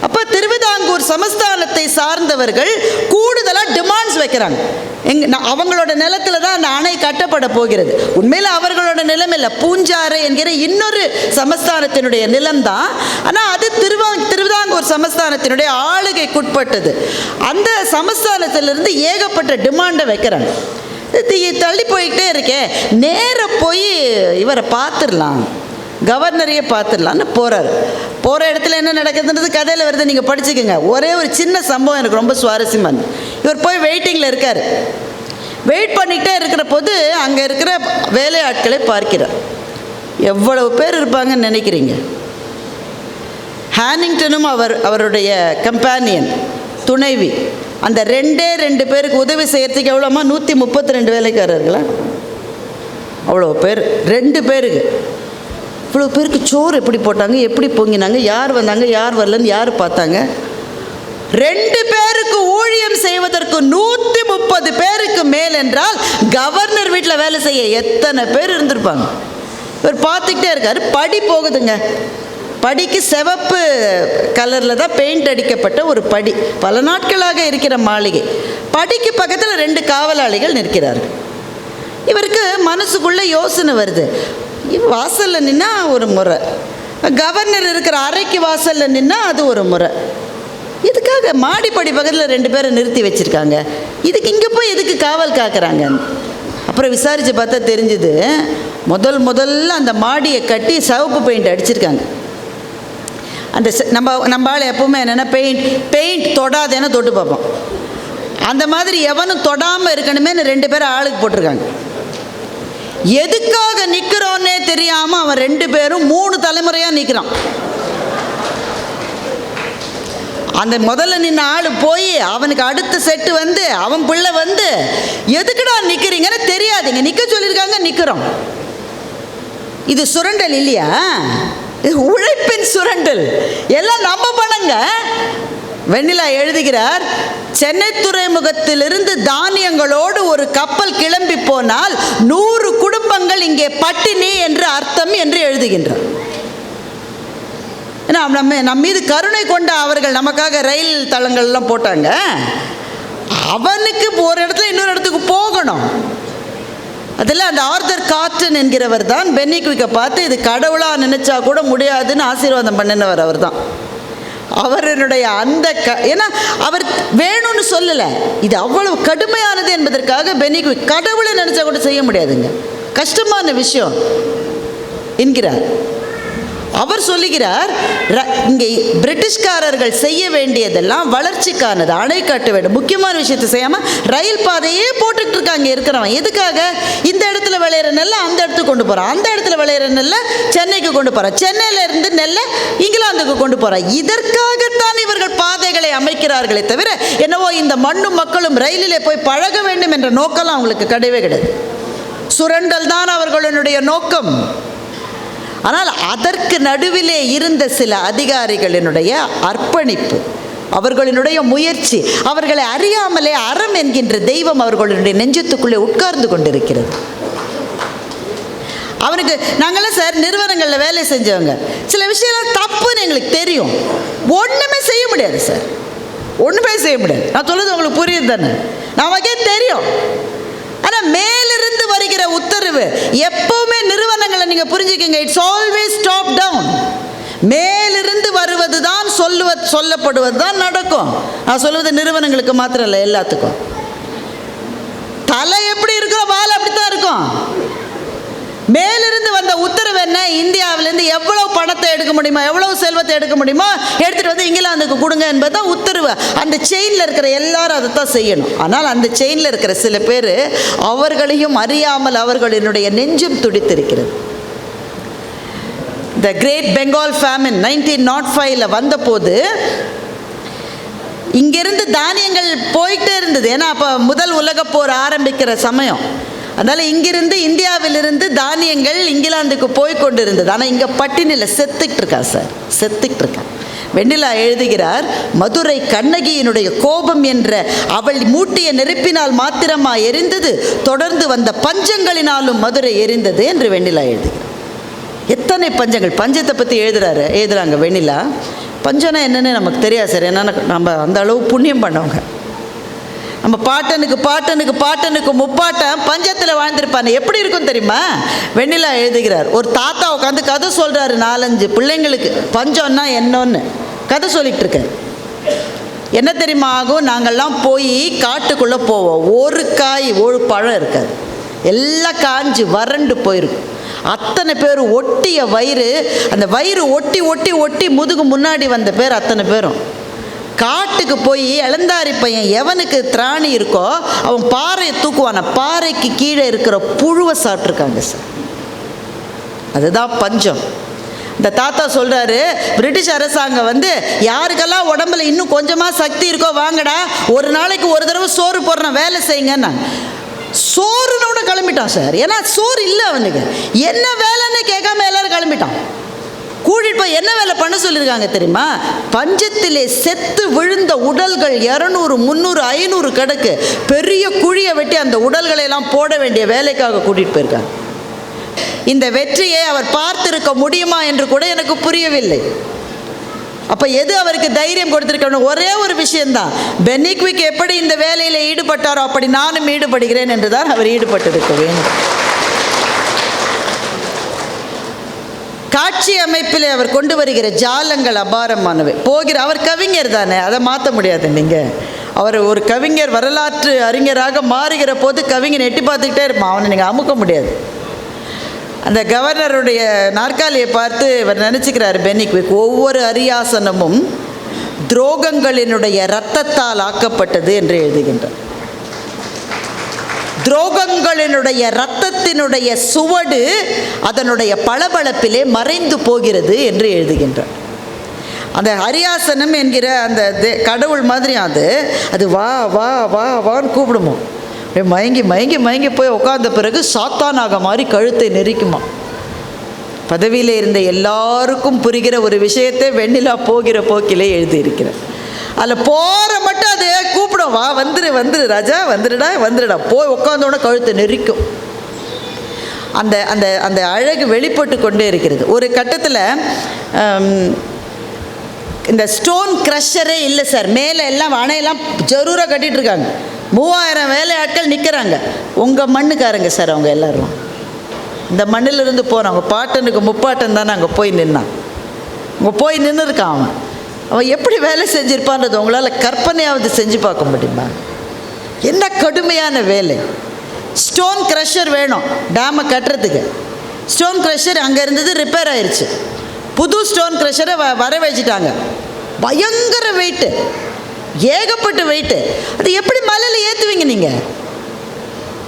அப்போ திருவிதாங்கூர் சமஸ்தானத்தை சார்ந்தவர்கள் கூடுதலாக டிமாண்ட்ஸ் வைக்கிறாங்க. அவங்களோட நிலத்தில் தான் அந்த அணை கட்டப்பட போகிறது. உண்மையில் அவர்களோட நிலம் இல்லை, பூஞ்சாறு என்கிற இன்னொரு சமஸ்தானத்தினுடைய நிலம்தான். ஆனால் அது திருவிதாங்கூர் சமஸ்தானத்தினுடைய ஆளுகைக்குட்பட்டது. அந்த சமஸ்தானத்திலிருந்து ஏகப்பட்ட டிமாண்டை வைக்கிறாங்க. தள்ளி போய்கிட்டே இருக்கேன், நேராக போய் இவரை பார்த்துடலாம், கவர்னரையே பார்த்துடலான்னு போகிறார். போகிற இடத்துல என்ன நடக்குதுன்றது கதையில் வருது, நீங்கள் படிச்சுக்கோங்க. ஒரே ஒரு சின்ன சம்பவம் எனக்கு ரொம்ப சுவாரஸ்யமாக. இவர் போய் வெயிட்டிங்கில் இருக்கார். வெயிட் பண்ணிக்கிட்டே இருக்கிற போது அங்கே இருக்கிற வேலையாட்களை பார்க்கிறார். எவ்வளவு பேர் இருப்பாங்கன்னு நினைக்கிறீங்க? ஹானிங்டனும் அவருடைய கம்பேனியன் துணைவி, அந்த 2 பேருக்கு உதவி செய்கிறதுக்கு எவ்வளோமா? 132 வேலைக்காரர்களா? அவ்வளோ பேர், 2 பேருக்கு. இவ்வளோ பேருக்கு சோறு எப்படி போட்டாங்க, எப்படி பொங்கினாங்க, யார் வந்தாங்க, யார் வரலன்னு யார் பார்த்தாங்க? 2 பேருக்கு ஊழியம் செய்வதற்கு 130 பேருக்கு மேல் என்றால் கவர்னர் வீட்டில் வேலை செய்ய எத்தனை பேர் இருந்திருப்பாங்க? இவர் பார்த்துக்கிட்டே இருக்கார். படி போகுதுங்க. படிக்கு சிவப்பு கலரில் தான் பெயிண்ட் அடிக்கப்பட்ட ஒரு படி, பல நாட்களாக இருக்கிற மாளிகை. படிக்கு பக்கத்தில் 2 காவலாளிகள் நிற்கிறார்கள். இவருக்கு மனசுக்குள்ளே யோசனை வருது, வாசலில் நின்னா ஒரு முறை, கவர்னர் இருக்கிற அறைக்கு வாசலில் நின்னா அது ஒரு முறை, இதுக்காக மாடிப்படி பக்கத்தில் 2 பேரை நிறுத்தி வச்சுருக்காங்க, இதுக்கு இங்கே போய் எதுக்கு காவல் காக்குறாங்க? அப்புறம் விசாரித்து பார்த்தா தெரிஞ்சுது, முதல்ல அந்த மாடியை கட்டி சிவப்பு பெயிண்ட் அடிச்சிருக்காங்க. அந்த நம்ம ஆள் எப்போவுமே என்னென்னா பெயிண்ட் தொடாதேன்னு தொட்டு பார்ப்போம். அந்த மாதிரி எவனும் தொடாமல் இருக்கணுமேனு 2 பேரை ஆளுக்கு போட்டிருக்காங்க. எதுக்காக நிற்கிறோன்னே தெரியாமல் அவன் 2 பேரும் 3 தலைமுறையாக நிற்கிறான். அந்த முதல்ல நின்ன ஆள் போய் அவனுக்கு அடுத்த செட்டு வந்து அவன் பிள்ளை வந்து எதுக்குடா நிற்கிறீங்கன்னு தெரியாதுங்க, நிற்க சொல்லியிருக்காங்க, நிற்கிறோம். இது சுரண்டல் இல்லையா? இது உழைப்பின் சுரண்டல். எல்லாம் நம்ம பணங்க. வெண்ணிலா எழுதுகிறார், சென்னை துறைமுகத்திலிருந்து தானியங்களோடு ஒரு கப்பல் கிளம்பி போனால் 100 குடும்பங்கள் இங்கே பட்டினி என்று அர்த்தம் என்று எழுதுகின்றார். ஏன்னா நம்ம மீது கருணை கொண்ட அவர்கள் நமக்காக ரயில் தளங்கள்லாம் போட்டாங்க. அவனுக்கு ஒரு இடத்துல இன்னொரு இடத்துக்கு போகணும். அதில் அந்த ஆர்தர் காட்டன் என்கிறவர் தான் பென்னிக்விக்கை பார்த்து இது கடவுளாக நினச்சா கூட முடியாதுன்னு ஆசீர்வாதம் பண்ணினவர். அவர் தான் அவருடைய அந்த ஏன்னா அவர் வேணும்னு சொல்லலை, இது அவ்வளவு கடுமையானது என்பதற்காக பென்னிக்விக் கடவுளை நினச்சா கூட செய்ய முடியாதுங்க, கஷ்டமான விஷயம் என்கிறார். அவர் சொல்லுகிறார், இங்கே பிரிட்டிஷ்காரர்கள் செய்ய வேண்டியதெல்லாம் வளர்ச்சிக்கானது, அணை கட்ட வேண்டும், முக்கியமான விஷயத்தை செய்யாமல் ரயில் பாதையே போட்டுக்கிட்டு இருக்காங்க இருக்கிறவன். எதுக்காக? இந்த இடத்துல விளையிற நெல்லை அந்த இடத்துக்கு கொண்டு போகிறான், அந்த இடத்துல விளையிற நெல்லை சென்னைக்கு கொண்டு போகிறான், சென்னையிலேருந்து நெல்லை இங்கிலாந்துக்கு கொண்டு போகிறான். இதற்காகத்தான் இவர்கள் பாதைகளை அமைக்கிறார்களே தவிர என்னவோ இந்த மண்ணும் மக்களும் ரயிலிலே போய் பழக வேண்டும் என்ற நோக்கம்லாம் அவங்களுக்கு கிடையவே கிடையாது. சுரண்டல் தான் அவர்களுடைய நோக்கம். ஆனால் அதற்கு நடுவிலே இருந்த சில அதிகாரிகளினுடைய அர்ப்பணிப்பு, அவர்களினுடைய முயற்சி, அவர்களை அறியாமலே அறம் என்கின்ற தெய்வம் அவர்களுடைய நெஞ்சத்துக்குள்ளே உட்கார்ந்து கொண்டிருக்கிறது. அவனுக்கு நாங்களாம் சார் நிறுவனங்களில் வேலை செஞ்சவங்க, சில விஷயம்லாம் தப்புன்னு எங்களுக்கு தெரியும், ஒன்றுமே செய்ய முடியாது சார், ஒன்றுமே செய்ய முடியாது. நான் சொல்லுறது உங்களுக்கு புரியுது தானே? நமக்கே தெரியும். ஆனால் மேலிருந்து வருகிற உத்தரவு எப்பவுமே நிறுவனங்களை நீங்கள் புரிஞ்சுக்கங்க, இட்ஸ் ஆல்வேஸ் டாப் டவுன். மேலிருந்து வருவது தான் சொல்லப்படுவது தான் நடக்கும். நான் சொல்லுவது நிறுவனங்களுக்கு மாத்திரம் இல்லை, எல்லாத்துக்கும். தலை எப்படி இருக்கும், வால் அப்படித்தான் இருக்கும். மேலிருந்து வந்த உத்தரவு என்ன? இந்தியாவிலேருந்து எவ்வளவு பணத்தை எடுக்க முடியுமோ, எவ்வளவு செல்வத்தை எடுக்க முடியுமோ எடுத்துகிட்டு வந்து இங்கிலாந்துக்கு கொடுங்க என்பது தான் உத்தரவு. அந்த செயினில் இருக்கிற எல்லாரும் அதை தான் செய்யணும். ஆனால் அந்த செயினில் இருக்கிற சில பேர் அவர்களையும் அறியாமல் அவர்களினுடைய நெஞ்சும் துடித்திருக்கிறது. த கிரேட் பெங்கால் ஃபேமின் 1905 வந்தபோது இங்கிருந்து தானியங்கள் போயிட்டே இருந்தது. ஏன்னா அப்போ முதல் உலகப் போர் ஆரம்பிக்கிற சமயம். அதனால் இங்கிருந்து இந்தியாவிலிருந்து தானியங்கள் இங்கிலாந்துக்கு போய் கொண்டு இருந்தது. ஆனால் இங்கே பட்டினியில் செத்துக்கிட்டு இருக்கா சார், செத்துக்கிட்டு இருக்கா. வெண்ணிலா எழுதுகிறார், மதுரை கண்ணகியினுடைய கோபம் என்ற அவள் மூட்டிய நெருப்பினால் மாத்திரமா எரிந்தது, தொடர்ந்து வந்த பஞ்சங்களினாலும் மதுரை எரிந்தது என்று வெண்ணிலா எழுதுகிறார். எத்தனை பஞ்சங்கள், பஞ்சத்தை பற்றி எழுதுகிறாங்க வெண்ணிலா. பஞ்சம்னா என்னன்னு நமக்கு தெரியாது சார், என்னென்னா நம்ம அந்த அளவு புண்ணியம் பண்ணவங்க. நம்ம பாட்டனுக்கு முப்பாட்டம் பஞ்சத்தில் வாழ்ந்திருப்பாங்க. எப்படி இருக்கும் தெரியுமா? வெண்ணிலா எழுதுகிறார், ஒரு தாத்தா உட்காந்து கதை சொல்கிறாரு 4-5 பிள்ளைங்களுக்கு. பஞ்சம்னா என்னன்னு கதை சொல்லிகிட்டு இருக்காரு. என்ன தெரியுமா ஆகும்? நாங்கள்லாம் போய் காட்டுக்குள்ளே போவோம், ஒரு காய் ஒரு பழம் இருக்காது, எல்லாம் காஞ்சு வறண்டு போயிருக்கும். அத்தனை பேர் ஒட்டிய வயிறு, அந்த வயிறு ஒட்டி ஒட்டி ஒட்டி முதுகு முன்னாடி வந்த பேர் அத்தனை பேரும். காட்டுக்கு போய் இளந்தாரி பையன் எவனுக்கு திராணி இருக்கோ அவன் பாறையை தூக்குவான, பாறைக்கு கீழே இருக்கிற புழுவை சாப்பிட்ருக்காங்க சார். அதுதான் பஞ்சம். இந்த தாத்தா சொல்கிறாரு, பிரிட்டிஷ் அரசாங்கம் யாருக்கெல்லாம் உடம்புல இன்னும் கொஞ்சமாக சக்தி இருக்கோ வாங்கடா, ஒரு நாளைக்கு ஒரு தடவை சோறு போடுறேன், வேலை செய்யுங்கன்னு. சோறுனோட கிளம்பிட்டான் சார். ஏன்னா சோறு இல்லை அவனுக்கு, என்ன வேலைன்னு கேட்காம எல்லாரும் கிளம்பிட்டான். கூட்டிட்டு போய் என்ன வேலை பண்ண சொல்லியிருக்காங்க தெரியுமா? பஞ்சத்திலே செத்து விழுந்த உடல்கள் 200, 300, 500 கிடக்கு. பெரிய குழியை வெட்டி அந்த உடல்களை எல்லாம் போட வேண்டிய வேலைக்காக கூட்டிகிட்டு போயிருக்காங்க. இந்த வெற்றியை அவர் பார்த்திருக்க முடியுமா என்று கூட எனக்கு புரியவில்லை. அப்போ எது அவருக்கு தைரியம் கொடுத்திருக்கணும்? ஒரே ஒரு விஷயம்தான், பென்னிக்விக் எப்படி இந்த வேலையில் ஈடுபட்டாரோ அப்படி நானும் ஈடுபடுகிறேன் என்றுதான் அவர் ஈடுபட்டிருக்க வேண்டும். காட்சி அமைப்பில் அவர் கொண்டு வருகிற ஜாலங்கள் அபாரமானவை. அவர் கவிஞர் தானே, அதை மாற்ற முடியாது. நீங்கள் அவர் ஒரு கவிஞர், வரலாற்று அறிஞராக மாறுகிற போது கவிஞர் எட்டி பார்த்துக்கிட்டே இருப்பான், அவனை நீங்கள் அமுக்க முடியாது. அந்த கவர்னருடைய நாற்காலியை பார்த்து இவர் நினச்சிக்கிறார் பென்னிக்விக், ஒவ்வொரு அரியாசனமும் துரோகங்களினுடைய இரத்தத்தால் ஆக்கப்பட்டது என்று எழுதுகின்றார். துரோகங்களினுடைய இரத்தத்தினுடைய சுவடு அதனுடைய பளபளப்பிலே மறைந்து போகிறது என்று எழுதுகின்றார். அந்த ஹரியாசனம் என்கிற அந்த கடவுள் மாதிரி அது வா வா வா வான்னு கூப்பிடுமோ, மயங்கி மயங்கி மயங்கி போய் உட்கார்ந்த பிறகு சாத்தானாக மாதிரி கழுத்தை நெரிக்குமா. பதவியில் இருந்த எல்லாருக்கும் புரிகிற ஒரு விஷயத்தை வெண்ணிலா போகிற போக்கிலே எழுதியிருக்கிறார். அதில் போகிற மட்டும் அது கூப்பிடும், வா வந்துரு ராஜா, வந்துடுடா போய் உட்காந்தோட கழுத்தை நெரிக்கும். அந்த அந்த அந்த அழகு வெளிப்பட்டு கொண்டே இருக்கிறது. ஒரு கட்டத்தில் இந்த ஸ்டோன் க்ரஷரே இல்லை சார். மேலே எல்லாம் அணையெல்லாம் ஜரூராக கட்டிகிட்ருக்காங்க. 3000 வேலையாட்கள் நிற்கிறாங்க. உங்கள் மண்ணுக்காரங்க சார் அவங்க எல்லோரும். இந்த மண்ணிலிருந்து போகிறான். அவங்க பாட்டனுக்கு முப்பாட்டன் தானே அங்கே போய் நின்னான். அங்கே போய் நின்று இருக்கான். அவன் எப்படி வேலை செஞ்சுருப்பான்றது உங்களால் கற்பனையாவது செஞ்சு பார்க்க முடியுமா? என்ன கடுமையான வேலை. ஸ்டோன் க்ரஷர் வேணும் டேமை கட்டுறதுக்கு. ஸ்டோன் க்ரஷர் அங்கே இருந்தது, ரிப்பேர் ஆயிடுச்சு. புது ஸ்டோன் க்ரஷரை வர வச்சுட்டாங்க. பயங்கர வெயிட்டு, ஏகப்பட்ட வெயிட்டு. அது எப்படி மலையில் ஏற்றுவீங்க? நீங்கள்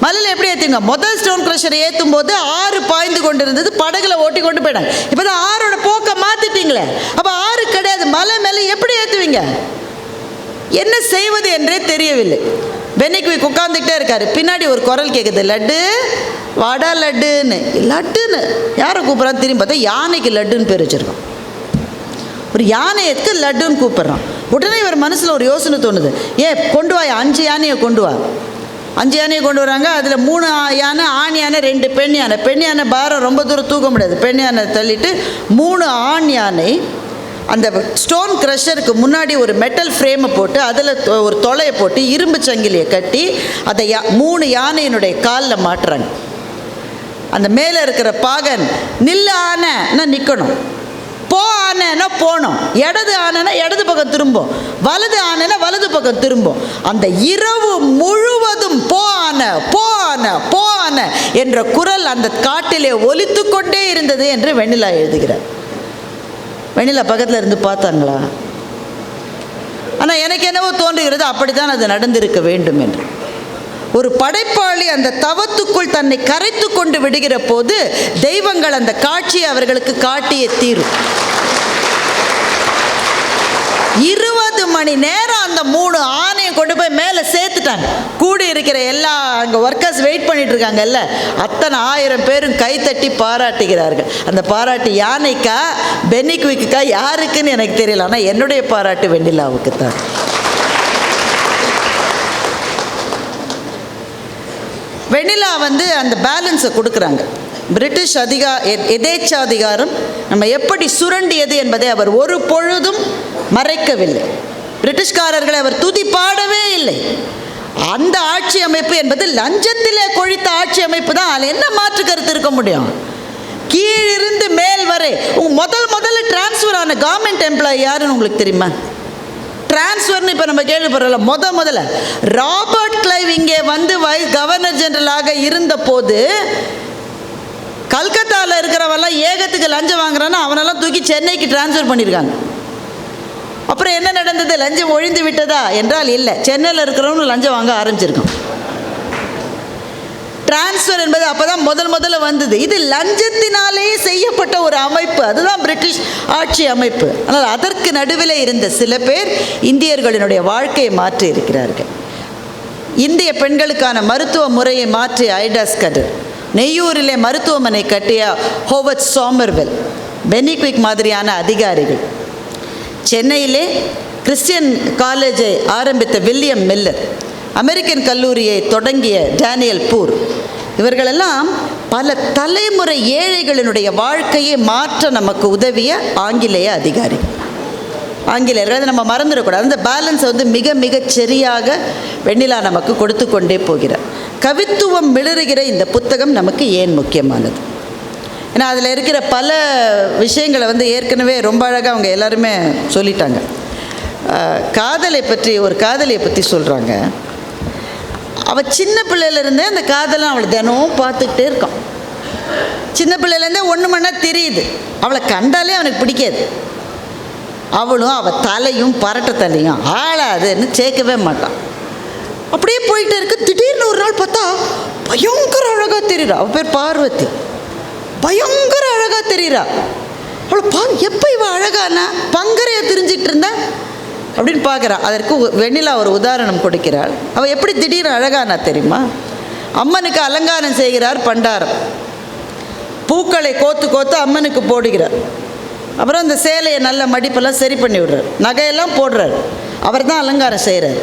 மலையில் எப்படி ஏற்றுவீங்க? முதல் ஸ்டோன் க்ரஷரை ஏற்றும் போது 6 பாய்ந்து கொண்டு இருந்தது, படகுல ஓட்டி கொண்டு போயிட்டாங்க. இப்போ தான் 6ஓட போக்கை மாற்றிட்டீங்களே, அப்போ 6 கிடையாது. மலை மேலே எப்படி ஏற்றுவீங்க? என்ன செய்வது என்றே தெரியவில்லை. பென்னிக்விக் உட்காந்துக்கிட்டே இருக்காரு. பின்னாடி ஒரு குரல் கேட்குது, லட்டு வாடா லட்டுன்னு. லட்டுன்னு யாரை கூப்பிட்றான்னு திரும்பி பார்த்தா யானைக்கு லட்டுன்னு பேர் வச்சுருக்கோம். ஒரு யானைக்கு லட்டுன்னு கூப்பிட்றான். உடனே இவர் மனசில் ஒரு யோசனை தோணுது. கொண்டு வா 5 யானையை கொண்டு வா. 5 யானையை கொண்டு வராங்க. அதில் 3 யானை ஆண் யானை, 2 பெண் யானை. பெண் யானை பாரம் ரொம்ப தூரம் தூக்க முடியாது. பெண் யானை தள்ளிட்டு 3 ஆண் யானை அந்த ஸ்டோன் க்ரஷருக்கு முன்னாடி ஒரு மெட்டல் ஃப்ரேமை போட்டு அதில் ஒரு தொலையை போட்டு இரும்பு சங்கிலியை கட்டி அதை 3 யானையினுடைய காலில் மாட்டுறாங்க. அந்த மேலே இருக்கிற பாகன் நில்லு ஆனைன்னா நிற்கணும், போ ஆனைன்னா போகணும், இடது ஆனைனா இடது பக்கம் திரும்பும், வலது ஆனைனா வலது பக்கம் திரும்பும். அந்த இரவு முழுவதும் போ ஆனை போ ஆனை போ ஆனை என்ற குரல் அந்த காட்டிலே ஒலித்து கொண்டே இருந்தது என்று வெண்ணிலா எழுதுகிறார். வெண்ணிலா பக்கத்தில் இருந்து பார்த்தாங்களா? ஆனால் எனக்கு என்னவோ தோன்றுகிறது அப்படித்தான் அது நடந்திருக்க வேண்டும் என்று. ஒரு படைப்பாளி அந்த தவத்துக்குள் தன்னை கரைத்து கொண்டு விடுகிற போது தெய்வங்கள் அந்த காட்சியை அவர்களுக்கு காட்டிய தீரும். 20 மணி நேரம் அந்த 3 ஆணையை கொண்டு போய் மேலே சேர்த்துட்டாங்க. கூடி இருக்கிற எல்லா அங்கே ஒர்க்கர்ஸ் வெயிட் பண்ணிட்டு இருக்காங்கல்ல, அத்தனை 1000 பேரும் கைத்தட்டி பாராட்டுகிறார்கள். அந்த பாராட்டு யானைக்கா பென்னிக்விக்கா யாருக்குன்னு எனக்கு தெரியல. ஆனால் என்னுடைய பாராட்டு வெண்ணிலாவுக்கு தான். வெண்ணிலா அந்த பேலன்ஸை கொடுக்குறாங்க. பிரிட்டிஷ் எதேச்சாதிகாரம் நம்ம எப்படி சுரண்டியது என்பதை அவர் ஒரு பொழுதும் மறைக்கவில்லை. பிரிட்டிஷ்காரர்களை அவர் துதி பாடவே இல்லை. அந்த ஆட்சி அமைப்பு என்பது லஞ்சத்திலே கொழித்த ஆட்சி அமைப்பு தான். அதில் என்ன மாற்று கருத்து இருக்க முடியும்? கீழிருந்து மேல் வரை முதல்ல டிரான்ஸ்ஃபர் ஆன கவர்மெண்ட் எம்ப்ளாயி யாருன்னு உங்களுக்கு தெரியுமா? டிரான்ஸ்ஃபர்னு இப்போ நம்ம கேள்விப்படுறோம்ல, முதல்ல ராபர்ட் கிளைவ் இங்கே கவர்னர் ஜெனரலாக இருந்த போது கல்கத்தாவில் இருக்கிறவெல்லாம் ஏகத்துக்கு லஞ்சம் வாங்குறான்னு அவனெல்லாம் தூக்கி சென்னைக்கு டிரான்ஸ்ஃபர் பண்ணியிருக்காங்க. அப்புறம் என்ன நடந்தது? லஞ்சம் ஒழிந்து விட்டதா என்றால் இல்லை, சென்னையில் இருக்கிறவங்க லஞ்சம் வாங்க ஆரம்பிச்சிருக்கோம். டிரான்ஸ்ஃபர் என்பது அப்போ தான் முதல்ல வந்தது. இது லஞ்சத்தினாலேயே செய்யப்பட்ட ஒரு அமைப்பு, அதுதான் பிரிட்டிஷ் ஆட்சி அமைப்பு. ஆனால் அதற்கு நடுவில் இருந்த சில பேர் இந்தியர்களினுடைய வாழ்க்கையை மாற்றி இருக்கிறார்கள். இந்திய பெண்களுக்கான மருத்துவ முறையை மாற்றிய ஐடா ஸ்கட்டர், நெய்யூரிலே மருத்துவமனை கட்டிய ஹோவர்ட் சாமர்வெல், பென்னிக்விக் மாதிரியான அதிகாரிகள், சென்னையிலே கிறிஸ்டியன் காலேஜை ஆரம்பித்த வில்லியம் மில்லர், அமெரிக்கன் கல்லூரியை தொடங்கிய டேனியல் பூர், இவர்களெல்லாம் பல தலைமுறை ஏழைகளினுடைய வாழ்க்கையை மாற்ற நமக்கு உதவிய ஆங்கிலேய அதிகாரிகள். ஆங்கிலேயர்கள் அதை நம்ம மறந்துடக்கூடாது. அந்த பேலன்ஸை மிக மிக சரியாக வெண்ணிலா நமக்கு கொடுத்து கொண்டே போகிறார். கவித்துவம் மிளறுகிற இந்த புத்தகம் நமக்கு ஏன் முக்கியமானது? ஏன்னா அதில் இருக்கிற பல விஷயங்களை ஏற்கனவே ரொம்ப அழகாக அவங்க எல்லாருமே சொல்லிட்டாங்க. காதலை பற்றி, ஒரு காதலியை பற்றி சொல்கிறாங்க. அவள் சின்ன பிள்ளையிலேருந்தே அந்த காதலை அவளை தினமும் பார்த்துக்கிட்டே இருக்கான். சின்ன பிள்ளையிலேருந்தே ஒன்று மணி நேரம் தெரியுது. அவளை கண்டாலே அவனுக்கு பிடிக்காது. அவளும் அவள் தலையும் பரட்ட தலையும் ஆளாதுன்னு சேர்க்கவே மாட்டான். அப்படியே போயிட்டே இருக்கு. திடீர்னு ஒரு நாள் பார்த்தா பயங்கர அழகாக தெரியுறா. அவள் பேர் பார்வதி. பயங்கர அழகாக தெரியுறா. அவளை எப்போ இவள் அழகானா பங்கரையை தெரிஞ்சிட்டு இருந்தேன் அப்படின்னு பார்க்குறான். அதற்கு வெண்ணிலா ஒரு உதாரணம் கொடுக்கிறாள். அவள் எப்படி திடீர்னு அழகானா தெரியுமா? அம்மனுக்கு அலங்காரம் செய்கிறார் பண்டாரம். பூக்களை கோத்து கோத்து அம்மனுக்கு போடுகிறார். அப்புறம் அந்த சேலையை நல்ல மடிப்பெல்லாம் சரி பண்ணி விடுறார். நகையெல்லாம் போடுறார். அவர் தான் அலங்காரம் செய்கிறார்.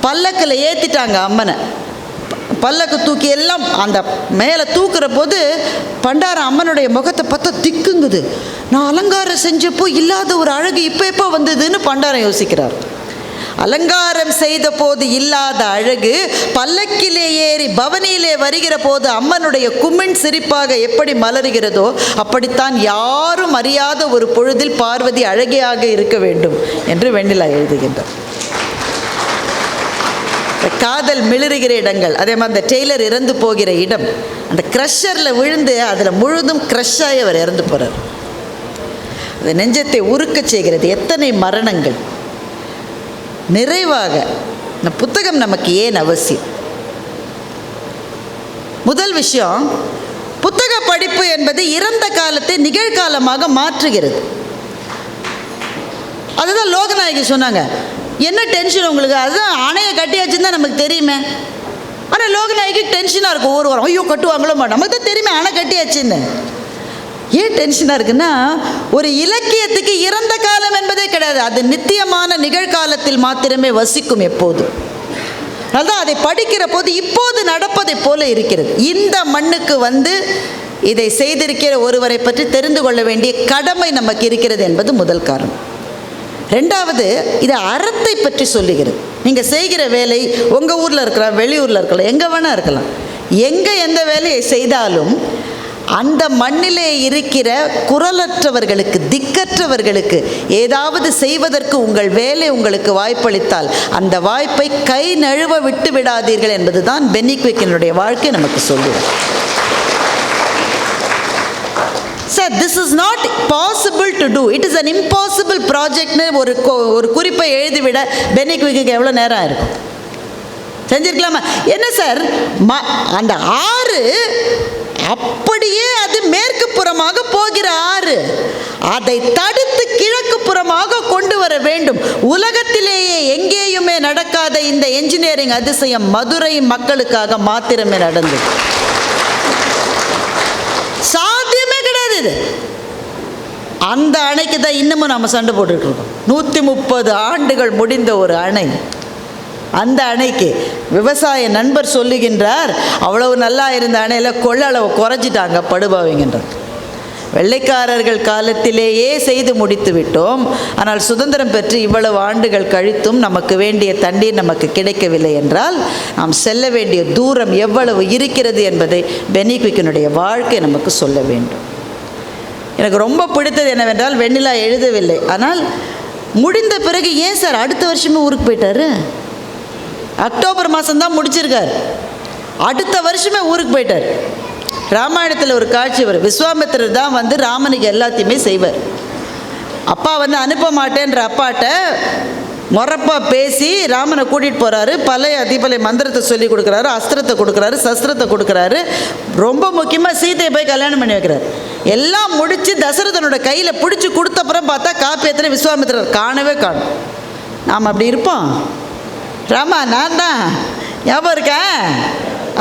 பல்லக்கில் ஏற்றிட்டாங்க அம்மனை. பல்லக்கு தூக்கி எல்லாம் அந்த மேலே தூக்குற போது பண்டார அம்மனுடைய முகத்தை பார்த்தா திக்குங்குது. நான் அலங்காரம் செஞ்சப்போ இல்லாத ஒரு அழகு இப்போ எப்போ வந்ததுன்னு பண்டாரம் யோசிக்கிறார். அலங்காரம் செய்த போது இல்லாத அழகு பல்லக்கிலே ஏறி பவனியிலே வருகிற போது அம்மனுடைய கும்மின் சிரிப்பாக எப்படி மலர்கிறதோ அப்படித்தான் யாரும் அறியாத ஒரு பொழுதில் பார்வதி அழகியாக இருக்க வேண்டும் என்று வெண்ணிலா எழுதுகின்றார். காதல் மிளறுகிற இடங்கள், அதே மாதிரி அந்த டெய்லர் இறந்து போகிற இடம், அந்த க்ரஷரில் விழுந்து அதில் முழுதும் க்ரஷாகி அவர் இறந்து போகிறார். அது நெஞ்சத்தை உருக்க செய்கிறது. எத்தனை மரணங்கள். நிறைவாக இந்த புத்தகம் நமக்கு ஏன் அவசியம்? முதல் விஷயம், புத்தக படிப்பு என்பது இறந்த காலத்தை நிகழ்காலமாக மாற்றுகிறது. அதுதான் லோகநாயகி சொன்னாங்க. என்ன டென்ஷன் உங்களுக்கு? அதுதான் அணையை கட்டியாச்சுன்னு தான் நமக்கு தெரியுமே. ஆனால் லோகநாயகி டென்ஷனாக இருக்கும் ஒவ்வொரு வாரம். ஐயோ கட்டுவாங்களோ நமக்கு தான் தெரியுமே அணை கட்டியாச்சுன்னு. ஏன் டென்ஷனாக இருக்குன்னா, ஒரு இலக்கியத்துக்கு இறந்த காலம் என்பதே கிடையாது. அது நித்தியமான நிகழ்காலத்தில் மாத்திரமே வசிக்கும் எப்போதும். அதுதான் அதை படிக்கிற போது இப்போது நடப்பதை போல இருக்கிறது. இந்த மண்ணுக்கு வந்து இதை செய்திருக்கிற ஒருவரை பற்றி தெரிந்து கொள்ள வேண்டிய கடமை நமக்கு இருக்கிறது என்பது முதல் காரணம். ரெண்டாவது, இது அறத்தை பற்றி சொல்லுகிறது. நீங்கள் செய்கிற வேலை உங்கள் ஊரில் இருக்கலாம், வெளியூரில் இருக்கலாம், எங்கே வேணால் இருக்கலாம். எங்கே எந்த வேலையை செய்தாலும் அந்த மண்ணிலே இருக்கிற குரலற்றவர்களுக்கு, திக்கற்றவர்களுக்கு ஏதாவது செய்வதற்கு உங்கள் வேலை உங்களுக்கு வாய்ப்பளித்தால் அந்த வாய்ப்பை கை நழுவ விட்டு விடாதீர்கள் என்பது தான் பென்னிக்விக்கினுடைய வாழ்க்கை நமக்கு சொல்லுது. Sir, this is not possible to do. It is an impossible project. ஒரு குறிப்பை எழுதிவிட பென்னிக்விக்கு எவ்வளோ நேரம் இருக்கும்? செஞ்சிருக்கலாமா? என்ன சார், அந்த ஆறு அப்படியே அது மேற்கு புறமாக போகிற ஆறு, அதை தடுத்து கிழக்கு புறமாக கொண்டு வர வேண்டும். உலகத்திலேயே எங்கேயுமே நடக்காத இந்த என்ஜினியரிங் அதிசயம் மதுரை மக்களுக்காக மாத்திரமே நடந்தது. சாத்தியமே கிடையாது இது. அந்த அணைக்கு தான் இன்னமும் நம்ம சண்டை போட்டுட்டு இருக்கோம். 130 ஆண்டுகள் முடிந்த ஒரு அணை. அந்த அணைக்கு விவசாய நண்பர் சொல்லுகின்றார், அவ்வளவு நல்லா இருந்த அணையில் கொள்ளளவு குறைஞ்சிட்டாங்க படுபாவிங்கன்றார். வெள்ளைக்காரர்கள் காலத்திலேயே செய்து முடித்து விட்டோம். ஆனால் சுதந்திரம் பெற்று இவ்வளவு ஆண்டுகள் கழித்தும் நமக்கு வேண்டிய தண்ணீர் நமக்கு கிடைக்கவில்லை என்றால் நாம் செல்ல வேண்டிய தூரம் எவ்வளவு இருக்கிறது என்பதை பென்னிக்விக்கினுடைய வாழ்க்கை நமக்கு சொல்ல வேண்டும். எனக்கு ரொம்ப பிடித்தது என்னவென்றால், வெண்ணிலா எழுதவில்லை, ஆனால் முடிந்த பிறகு ஏன் சார் அடுத்த வருஷமே ஊருக்கு போயிட்டாரு? அக்டோபர் மாதம்தான் முடிச்சிருக்கார், அடுத்த வருஷமே ஊருக்கு போயிட்டார். ராமாயணத்தில் ஒரு காட்சி வரும். விஸ்வாமித்திரர் தான் வந்து ராமனுக்கு எல்லாத்தையுமே செய்வார். அப்பா வந்து அனுப்ப மாட்டேன்ற அப்பாட்ட முறப்பாக பேசி ராமனை கூட்டிகிட்டு போகிறாரு. பழைய அதிபலை மந்திரத்தை சொல்லி கொடுக்குறாரு, அஸ்திரத்தை கொடுக்குறாரு, சஸ்திரத்தை கொடுக்குறாரு. ரொம்ப முக்கியமாக சீதையை போய் கல்யாணம் பண்ணி வைக்கிறார். எல்லாம் முடித்து தசரதனோட கையில் பிடிச்சி கொடுத்தப்புறம் பார்த்தா காப்பியத்தில் விஸ்வாமித்திரர் காணவே காணும். நாம் அப்படி இருப்போம். ராமா நான் தான் ஞாபகம் இருக்கேன்,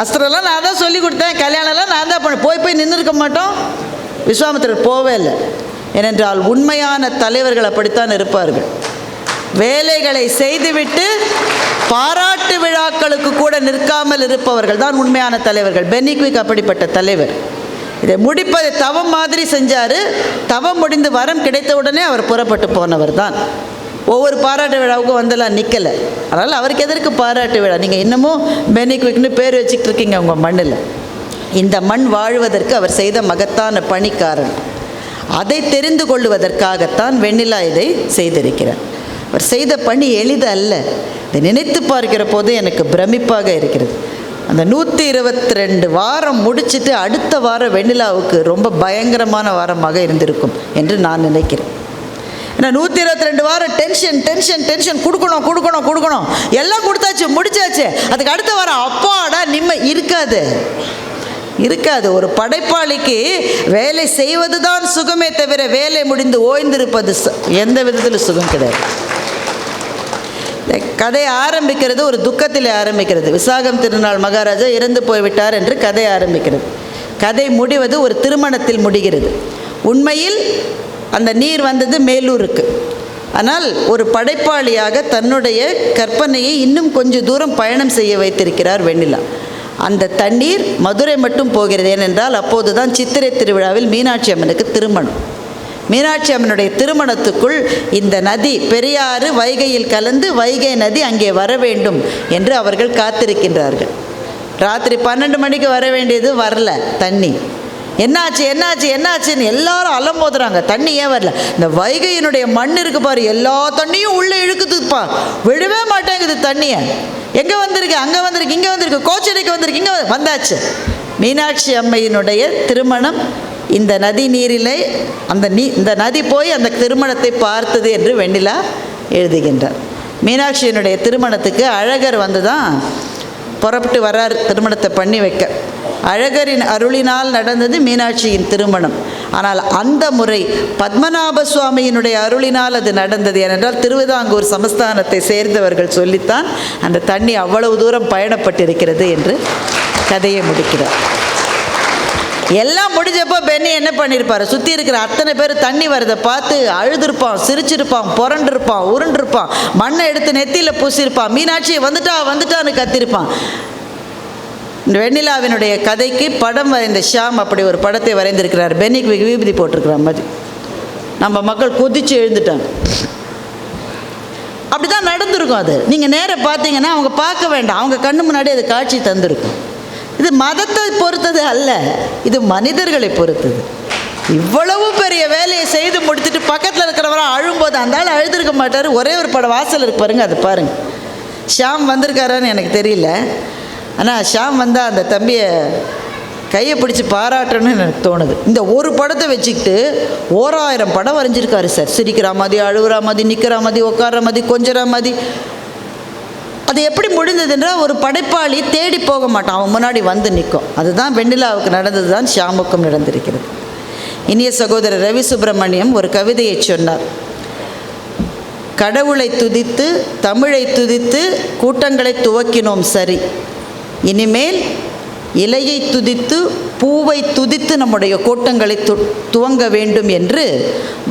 அஸ்திரம்லாம் நான் தான் சொல்லி கொடுத்தேன், கல்யாணம்லாம் நான் தான் பண்ண போய் நின்று இருக்க மாட்டோம். விஸ்வாமித்திரர் போவே இல்லை. ஏனென்றால் உண்மையான தலைவர்கள் அப்படித்தான் இருப்பார்கள். வேலைகளை செய்துவிட்டு பாராட்டு விழாக்களுக்கு கூட நிற்காமல் இருப்பவர்கள் தான் உண்மையான தலைவர்கள். பென்னிக்விக் அப்படிப்பட்ட தலைவர். இதை முடிப்பதை தவம் மாதிரி செஞ்சார். தவம் முடிந்து வரம் கிடைத்த உடனே அவர் புறப்பட்டு போனவர் தான். ஒவ்வொரு பாராட்டு விழாவுக்கும் வந்தெல்லாம் நிற்கலை. அதனால் அவருக்கு எதற்கு பாராட்டு விழா? நீங்கள் இன்னமும் பென்னிக்விக்னு பேர் வச்சுக்கிட்டு இருக்கீங்க உங்கள் மண்ணில். இந்த மண் வாழ்வதற்கு அவர் செய்த மகத்தான பணிக்காரன். அதை தெரிந்து கொள்வதற்காகத்தான் வெண்ணிலா இதை செய்திருக்கிறார். அவர் செய்த பணி எளிது அல்ல. இதை நினைத்து பார்க்கிற போது எனக்கு பிரமிப்பாக இருக்கிறது. அந்த 122 வாரம் முடிச்சுட்டு அடுத்த வாரம் வெண்ணிலாவுக்கு ரொம்ப பயங்கரமான வாரமாக இருந்திருக்கும் என்று நான் நினைக்கிறேன். ஏன்னா 122 வாரம் டென்ஷன் டென்ஷன் டென்ஷன், கொடுக்கணும் எல்லாம் கொடுத்தாச்சு, முடிச்சாச்சு. அதுக்கு அடுத்த வாரம் அப்பாடா இருக்காது. ஒரு படைப்பாளிக்கு வேலை செய்வது தான் சுகமே தவிர வேலை முடிந்து ஓய்ந்திருப்பது எந்த விதத்தில் சுகம் கிடையாது. கதை ஆரம்பிக்கிறது ஒரு துக்கத்தில் ஆரம்பிக்கிறது. விசாகம் திருநாள் மகாராஜா இறந்து போய்விட்டார் என்று கதை ஆரம்பிக்கிறது. கதை முடிவது ஒரு திருமணத்தில் முடிகிறது. உண்மையில் அந்த நீர் வந்தது மேலூருக்கு. ஆனால் ஒரு படைப்பாளியாக தன்னுடைய கற்பனையை இன்னும் கொஞ்சம் தூரம் பயணம் செய்ய வைத்திருக்கிறார் வெண்ணிலா. அந்த தண்ணீர் மதுரை மட்டும் போகிறது. ஏனென்றால் அப்போது தான் சித்திரை திருவிழாவில் மீனாட்சி அம்மனுக்கு திருமணம். மீனாட்சி அம்மனுடைய திருமணத்துக்குள் இந்த நதி பெரியாறு வைகையில் கலந்து வைகை நதி அங்கே வர வேண்டும் என்று அவர்கள் காத்திருக்கின்றார்கள். ராத்திரி 12 மணிக்கு வர வேண்டியது வரல தண்ணி. என்னாச்சு என்னாச்சு என்னாச்சுன்னு எல்லாரும் அலம்போதுறாங்க. தண்ணி ஏன் வரல? இந்த வைகையினுடைய மண் இருக்கு பாரு, எல்லா தண்ணியும் உள்ளே இழுக்குதுப்பா, விழவே மாட்டேங்குது தண்ணியை. எங்கே வந்திருக்கு? அங்கே வந்திருக்கு, இங்கே வந்திருக்கு, கோச்சடைக்கு வந்திருக்கு, இங்கே வந்தாச்சு. மீனாட்சி அம்மையினுடைய திருமணம் இந்த நதி நீரிலே இந்த நதி போய் அந்த திருமணத்தை பார்த்தது என்று வெண்ணிலா எழுதுகின்றார். மீனாட்சியினுடைய திருமணத்துக்கு அழகர் வந்து தான் புறப்பட்டு வர்றார் திருமணத்தை பண்ணி வைக்க. அழகரின் அருளினால் நடந்தது மீனாட்சியின் திருமணம். ஆனால் அந்த முறை பத்மநாப சுவாமியினுடைய அருளினால் அது நடந்தது. ஏனென்றால் திருவிதாங்கூர் சமஸ்தானத்தை சேர்ந்தவர்கள் சொல்லித்தான் அந்த தண்ணி அவ்வளவு தூரம் பயணப்பட்டிருக்கிறது என்று கதையை முடிக்கிறார். எல்லாம் முடிஞ்சப்போ பென்னி என்ன பண்ணியிருப்பார்? சுற்றி இருக்கிற அத்தனை பேர் தண்ணி வரதை பார்த்து அழுதுருப்பான், சிரிச்சிருப்பான், புரண்டிருப்பான், உருண்டிருப்பான், மண்ணை எடுத்து நெத்தியில் பூசியிருப்பான், மீனாட்சி வந்துட்டான்னு கத்திருப்பான். இந்த வெண்ணிலாவினுடைய கதைக்கு படம் வரைந்த ஷாம் அப்படி ஒரு படத்தை வரைந்திருக்கிறார். பென்னிக்கு விபூதி போட்டிருக்கிற மாதிரி நம்ம மக்கள் கொதிச்சு எழுந்துட்டாங்க. அப்படி தான் நடந்திருக்கும். அது நீங்கள் நேராக பார்த்தீங்கன்னா அவங்க பார்க்க வேண்டாம், அவங்க கண்ணு முன்னாடி அது காட்சி தந்திருக்கும். இது மதத்தை பொறுத்தது அல்ல, இது மனிதர்களை பொறுத்தது. இவ்வளவு பெரிய வேலையை செய்து முடிச்சுட்டு பக்கத்தில் இருக்கிறவரை அழும்போது அந்த ஆள் அழுதுருக்க மாட்டார். ஒரே ஒரு படம் வாசல் இருக்கு பாருங்க, அது பாருங்கள். ஷாம் வந்திருக்காரான்னு எனக்கு தெரியல, ஆனால் ஷாம் வந்தால் அந்த தம்பியை கையை பிடிச்சி பாராட்டணும்னு எனக்கு தோணுது. இந்த ஒரு படத்தை வச்சுக்கிட்டு 1000 படம் வரைஞ்சிருக்காரு சார். சிரிக்கிற மாதிரி, அழுகிற மாதிரி, நிற்கிற மாதிரி, உட்கார மாதிரி, கொஞ்சற மாதிரி. அது எப்படி முடிந்ததுன்றால் ஒரு படைப்பாளி தேடி போக மாட்டான், அவன் முன்னாடி வந்து நிற்கும். அதுதான் வெண்ணிலாவுக்கு நடந்தது தான் ஷாமுக்கும் நடந்திருக்கிறது. இனிய சகோதரர் ரவி சுப்பிரமணியம் ஒரு கவிதையை சொன்னார். கடவுளை துதித்து தமிழை துதித்து கூட்டங்களை துவக்கினோம் சரி, இனிமேல் இலையை துதித்து பூவை துதித்து நம்முடைய கூட்டங்களை துவங்க வேண்டும் என்று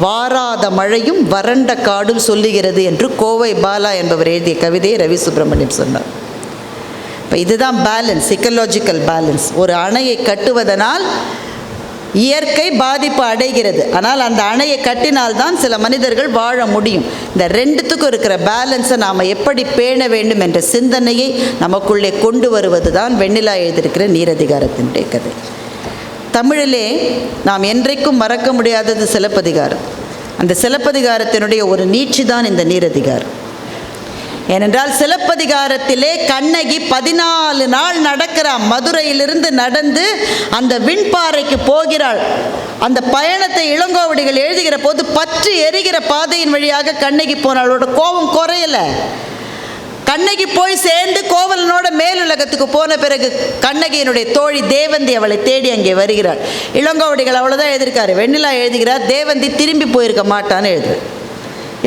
வாராத மழையும் வறண்ட காடும் சொல்லுகிறது என்று கோவை பாலா என்பவர் எழுதிய கவிதையை ரவி சுப்பிரமணியம் சொன்னார். இப்போ இதுதான் பேலன்ஸ், சைக்கலாஜிக்கல் பேலன்ஸ். ஒரு அணையை கட்டுவதனால் இயற்கை பாதிப்பு அடைகிறது, ஆனால் அந்த அணையை கட்டினால்தான் சில மனிதர்கள் வாழ முடியும். இந்த ரெண்டுத்துக்கும் இருக்கிற பேலன்ஸை நாம் எப்படி பேண வேண்டும் என்ற சிந்தனையை நமக்குள்ளே கொண்டு வருவது தான் வெண்ணிலா எழுதியிருக்கிற நீரதிகாரத்தினுடைய கதை. தமிழிலே நாம் என்றைக்கும் மறக்க முடியாதது சிலப்பதிகாரம். அந்த சிலப்பதிகாரத்தினுடைய ஒரு நீட்சி தான் இந்த நீரதிகாரம். ஏனென்றால் சிலப்பதிகாரத்திலே கண்ணகி 14 நாள் நடக்கிறாள். மதுரையிலிருந்து நடந்து அந்த விண்பாறைக்கு போகிறாள். அந்த பயணத்தை இளங்கோவடிகள் எழுதுகிற போது பற்றி எரிகிற பாதையின் வழியாக கண்ணகி போனாள். அவளோட கோபம் குறையலை. கண்ணகி போய் சேர்ந்து கோவலனோட மேலுலகத்துக்கு போன பிறகு கண்ணகியினுடைய தோழி தேவந்தி அவளை தேடி அங்கே வருகிறாள். இளங்கோவடிகள் அவ்வளோதான் எழுதியிருக்காரு. வெண்ணிலா எழுதுகிறார் தேவந்தி திரும்பி போயிருக்க மாட்டான்னு எழுது.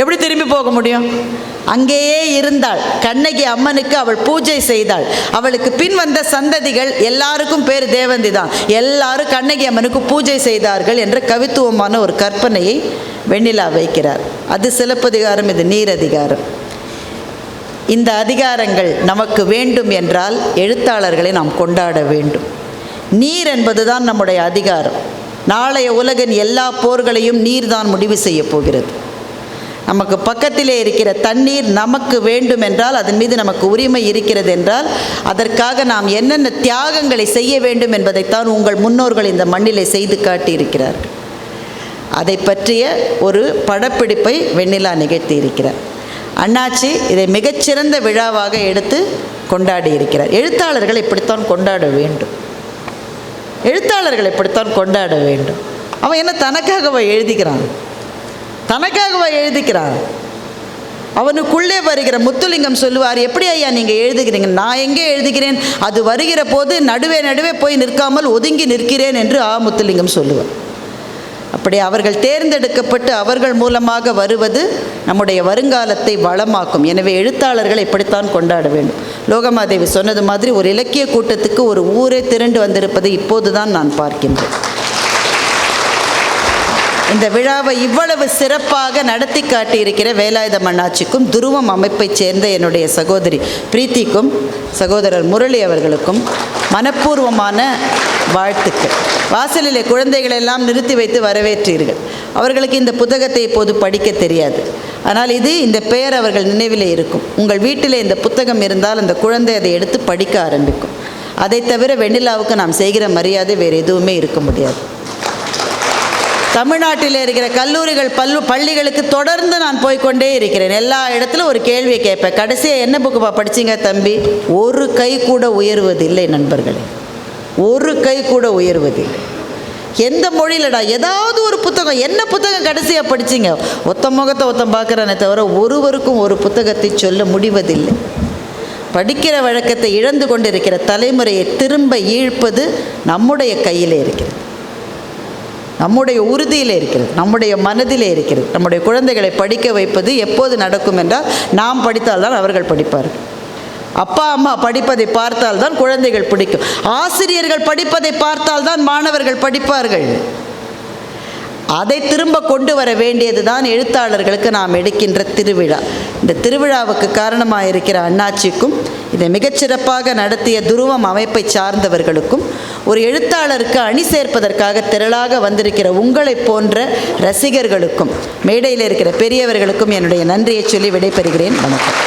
எப்படி திரும்பி போக முடியும்? அங்கேயே இருந்தாள். கண்ணகி அம்மனுக்கு அவள் பூஜை செய்தாள். அவளுக்கு பின் வந்த சந்ததிகள் எல்லாருக்கும் பேர் தேவந்தி தான். எல்லாரும் கண்ணகி அம்மனுக்கு பூஜை செய்தார்கள் என்ற கவித்துவமான ஒரு கற்பனையை வெண்ணிலா வைக்கிறார். அது சிலப்பதிகாரம், இது நீரதிகாரம். இந்த அதிகாரங்கள் நமக்கு வேண்டும் என்றால் எழுத்தாளர்களை நாம் கொண்டாட வேண்டும். நீர் என்பதுதான் நம்முடைய அதிகாரம். நாளைய உலகின் எல்லா போர்களையும் நீர் தான் முடிவு செய்ய போகிறது. நமக்கு பக்கத்திலே இருக்கிற தண்ணீர் நமக்கு வேண்டும் என்றால், அதன் மீது நமக்கு உரிமை இருக்கிறது என்றால், அதற்காக நாம் என்னென்ன தியாகங்களை செய்ய வேண்டும் என்பதைத்தான் உங்கள் முன்னோர்கள் இந்த மண்ணிலே செய்து காட்டியிருக்கிறார்கள். அதை பற்றிய ஒரு படப்பிடிப்பை வெண்ணிலா நிகழ்த்தி இருக்கிறார். அண்ணாச்சி இதை மிகச்சிறந்த விழாவாக எடுத்து கொண்டாடி இருக்கிறார். எழுத்தாளர்கள் இப்படித்தான் கொண்டாட வேண்டும். எழுத்தாளர்கள் இப்படித்தான் கொண்டாட வேண்டும். அவன் என்ன தனக்காகவா எழுதிக்கிறான்? தனக்காகவா எழுதிக்கிறான்? அவனுக்குள்ளே வருகிற முத்துலிங்கம் சொல்லுவார், எப்படி ஐயா நீங்கள் எழுதுகிறீங்க? நான் எங்கே எழுதுகிறேன்? அது வருகிற போது நடுவே நடுவே போய் நிற்காமல் ஒதுங்கி நிற்கிறேன் என்று முத்துலிங்கம் சொல்லுவார். அப்படி அவர்கள் தேர்ந்தெடுக்கப்பட்டு அவர்கள் மூலமாக வருவது நம்முடைய வருங்காலத்தை வளமாக்கும். எனவே எழுத்தாளர்களை இப்படித்தான் கொண்டாட வேண்டும். லோகமாதேவி சொன்னது மாதிரி ஒரு இலக்கிய கூட்டத்துக்கு ஒரு ஊரே திரண்டு வந்திருப்பதை இப்போது தான் நான் பார்க்கின்றேன். இந்த விழாவை இவ்வளவு சிறப்பாக நடத்தி காட்டியிருக்கிற வேலாயுதம் அண்ணாச்சிக்கும் துருவம் அமைப்பைச் சேர்ந்த என்னுடைய சகோதரி பிரீத்திக்கும் சகோதரர் முரளி அவர்களுக்கும் மனப்பூர்வமான வாழ்த்துக்கள். வாசலிலே குழந்தைகள் எல்லாம் நிறுத்தி வைத்து வரவேற்றீர்கள். அவர்களுக்கு இந்த புத்தகத்தை இப்போது படிக்க தெரியாது. ஆனால் இந்த பெயர் அவர்கள் நினைவிலே இருக்கும். உங்கள் வீட்டிலே இந்த புத்தகம் இருந்தால் அந்த குழந்தை அதை எடுத்து படிக்க ஆரம்பிக்கும். அதை தவிர வெண்ணிலாவுக்கு நாம் செய்கிற மரியாதை வேறு எதுவுமே இருக்க முடியாது. தமிழ்நாட்டில் இருக்கிற கல்லூரிகள் பள்ளிகளுக்கு தொடர்ந்து நான் போய்கொண்டே இருக்கிறேன். எல்லா இடத்துலையும் ஒரு கேள்வியை கேட்பேன். கடைசியாக என்ன புக்குப்பா படிச்சிங்க தம்பி? ஒரு கை கூட உயர்வதில்லை நண்பர்களே, ஒரு கை கூட உயர்வதில்லை. எந்த மொழியிலடா ஏதாவது ஒரு புத்தகம், என்ன புத்தகம் கடைசியாக படிச்சிங்க? ஒத்த முகத்தை ஒருத்தன் பார்க்குறானே தவிர ஒருவருக்கும் ஒரு புத்தகத்தை சொல்ல முடிவதில்லை. படிக்கிற வழக்கத்தை இழந்து கொண்டிருக்கிற தலைமுறையை திரும்ப ஈழ்ப்பது நம்முடைய கையில் இருக்கிறது, நம்முடைய உறுதியில் இருக்கிறது, நம்முடைய மனதிலே இருக்கிறது. நம்முடைய குழந்தைகளை படிக்க வைப்பது எப்போது நடக்கும் என்றால் நாம் படித்தால்தான் அவர்கள் படிப்பார்கள். அப்பா அம்மா படிப்பதை பார்த்தால்தான் குழந்தைகள் பிடிக்கும். ஆசிரியர்கள் படிப்பதை பார்த்தால்தான் மாணவர்கள் படிப்பார்கள். அதை திரும்ப கொண்டு வர வேண்டியது தான் எழுத்தாளர்களுக்கு நாம் எடுக்கின்ற திருவிழா. இந்த திருவிழாவுக்கு காரணமாக இருக்கிற அண்ணாச்சிக்கும் இதை மிகச்சிறப்பாக நடத்திய துருவம் அமைப்பை சார்ந்தவர்களுக்கும் ஒரு எழுத்தாளருக்கு அணி சேர்ப்பதற்காக திரளாக வந்திருக்கிற உங்களை போன்ற ரசிகர்களுக்கும் மேடையில் இருக்கிற பெரியவர்களுக்கும் என்னுடைய நன்றியை சொல்லி விடைபெறுகிறேன். வணக்கம்.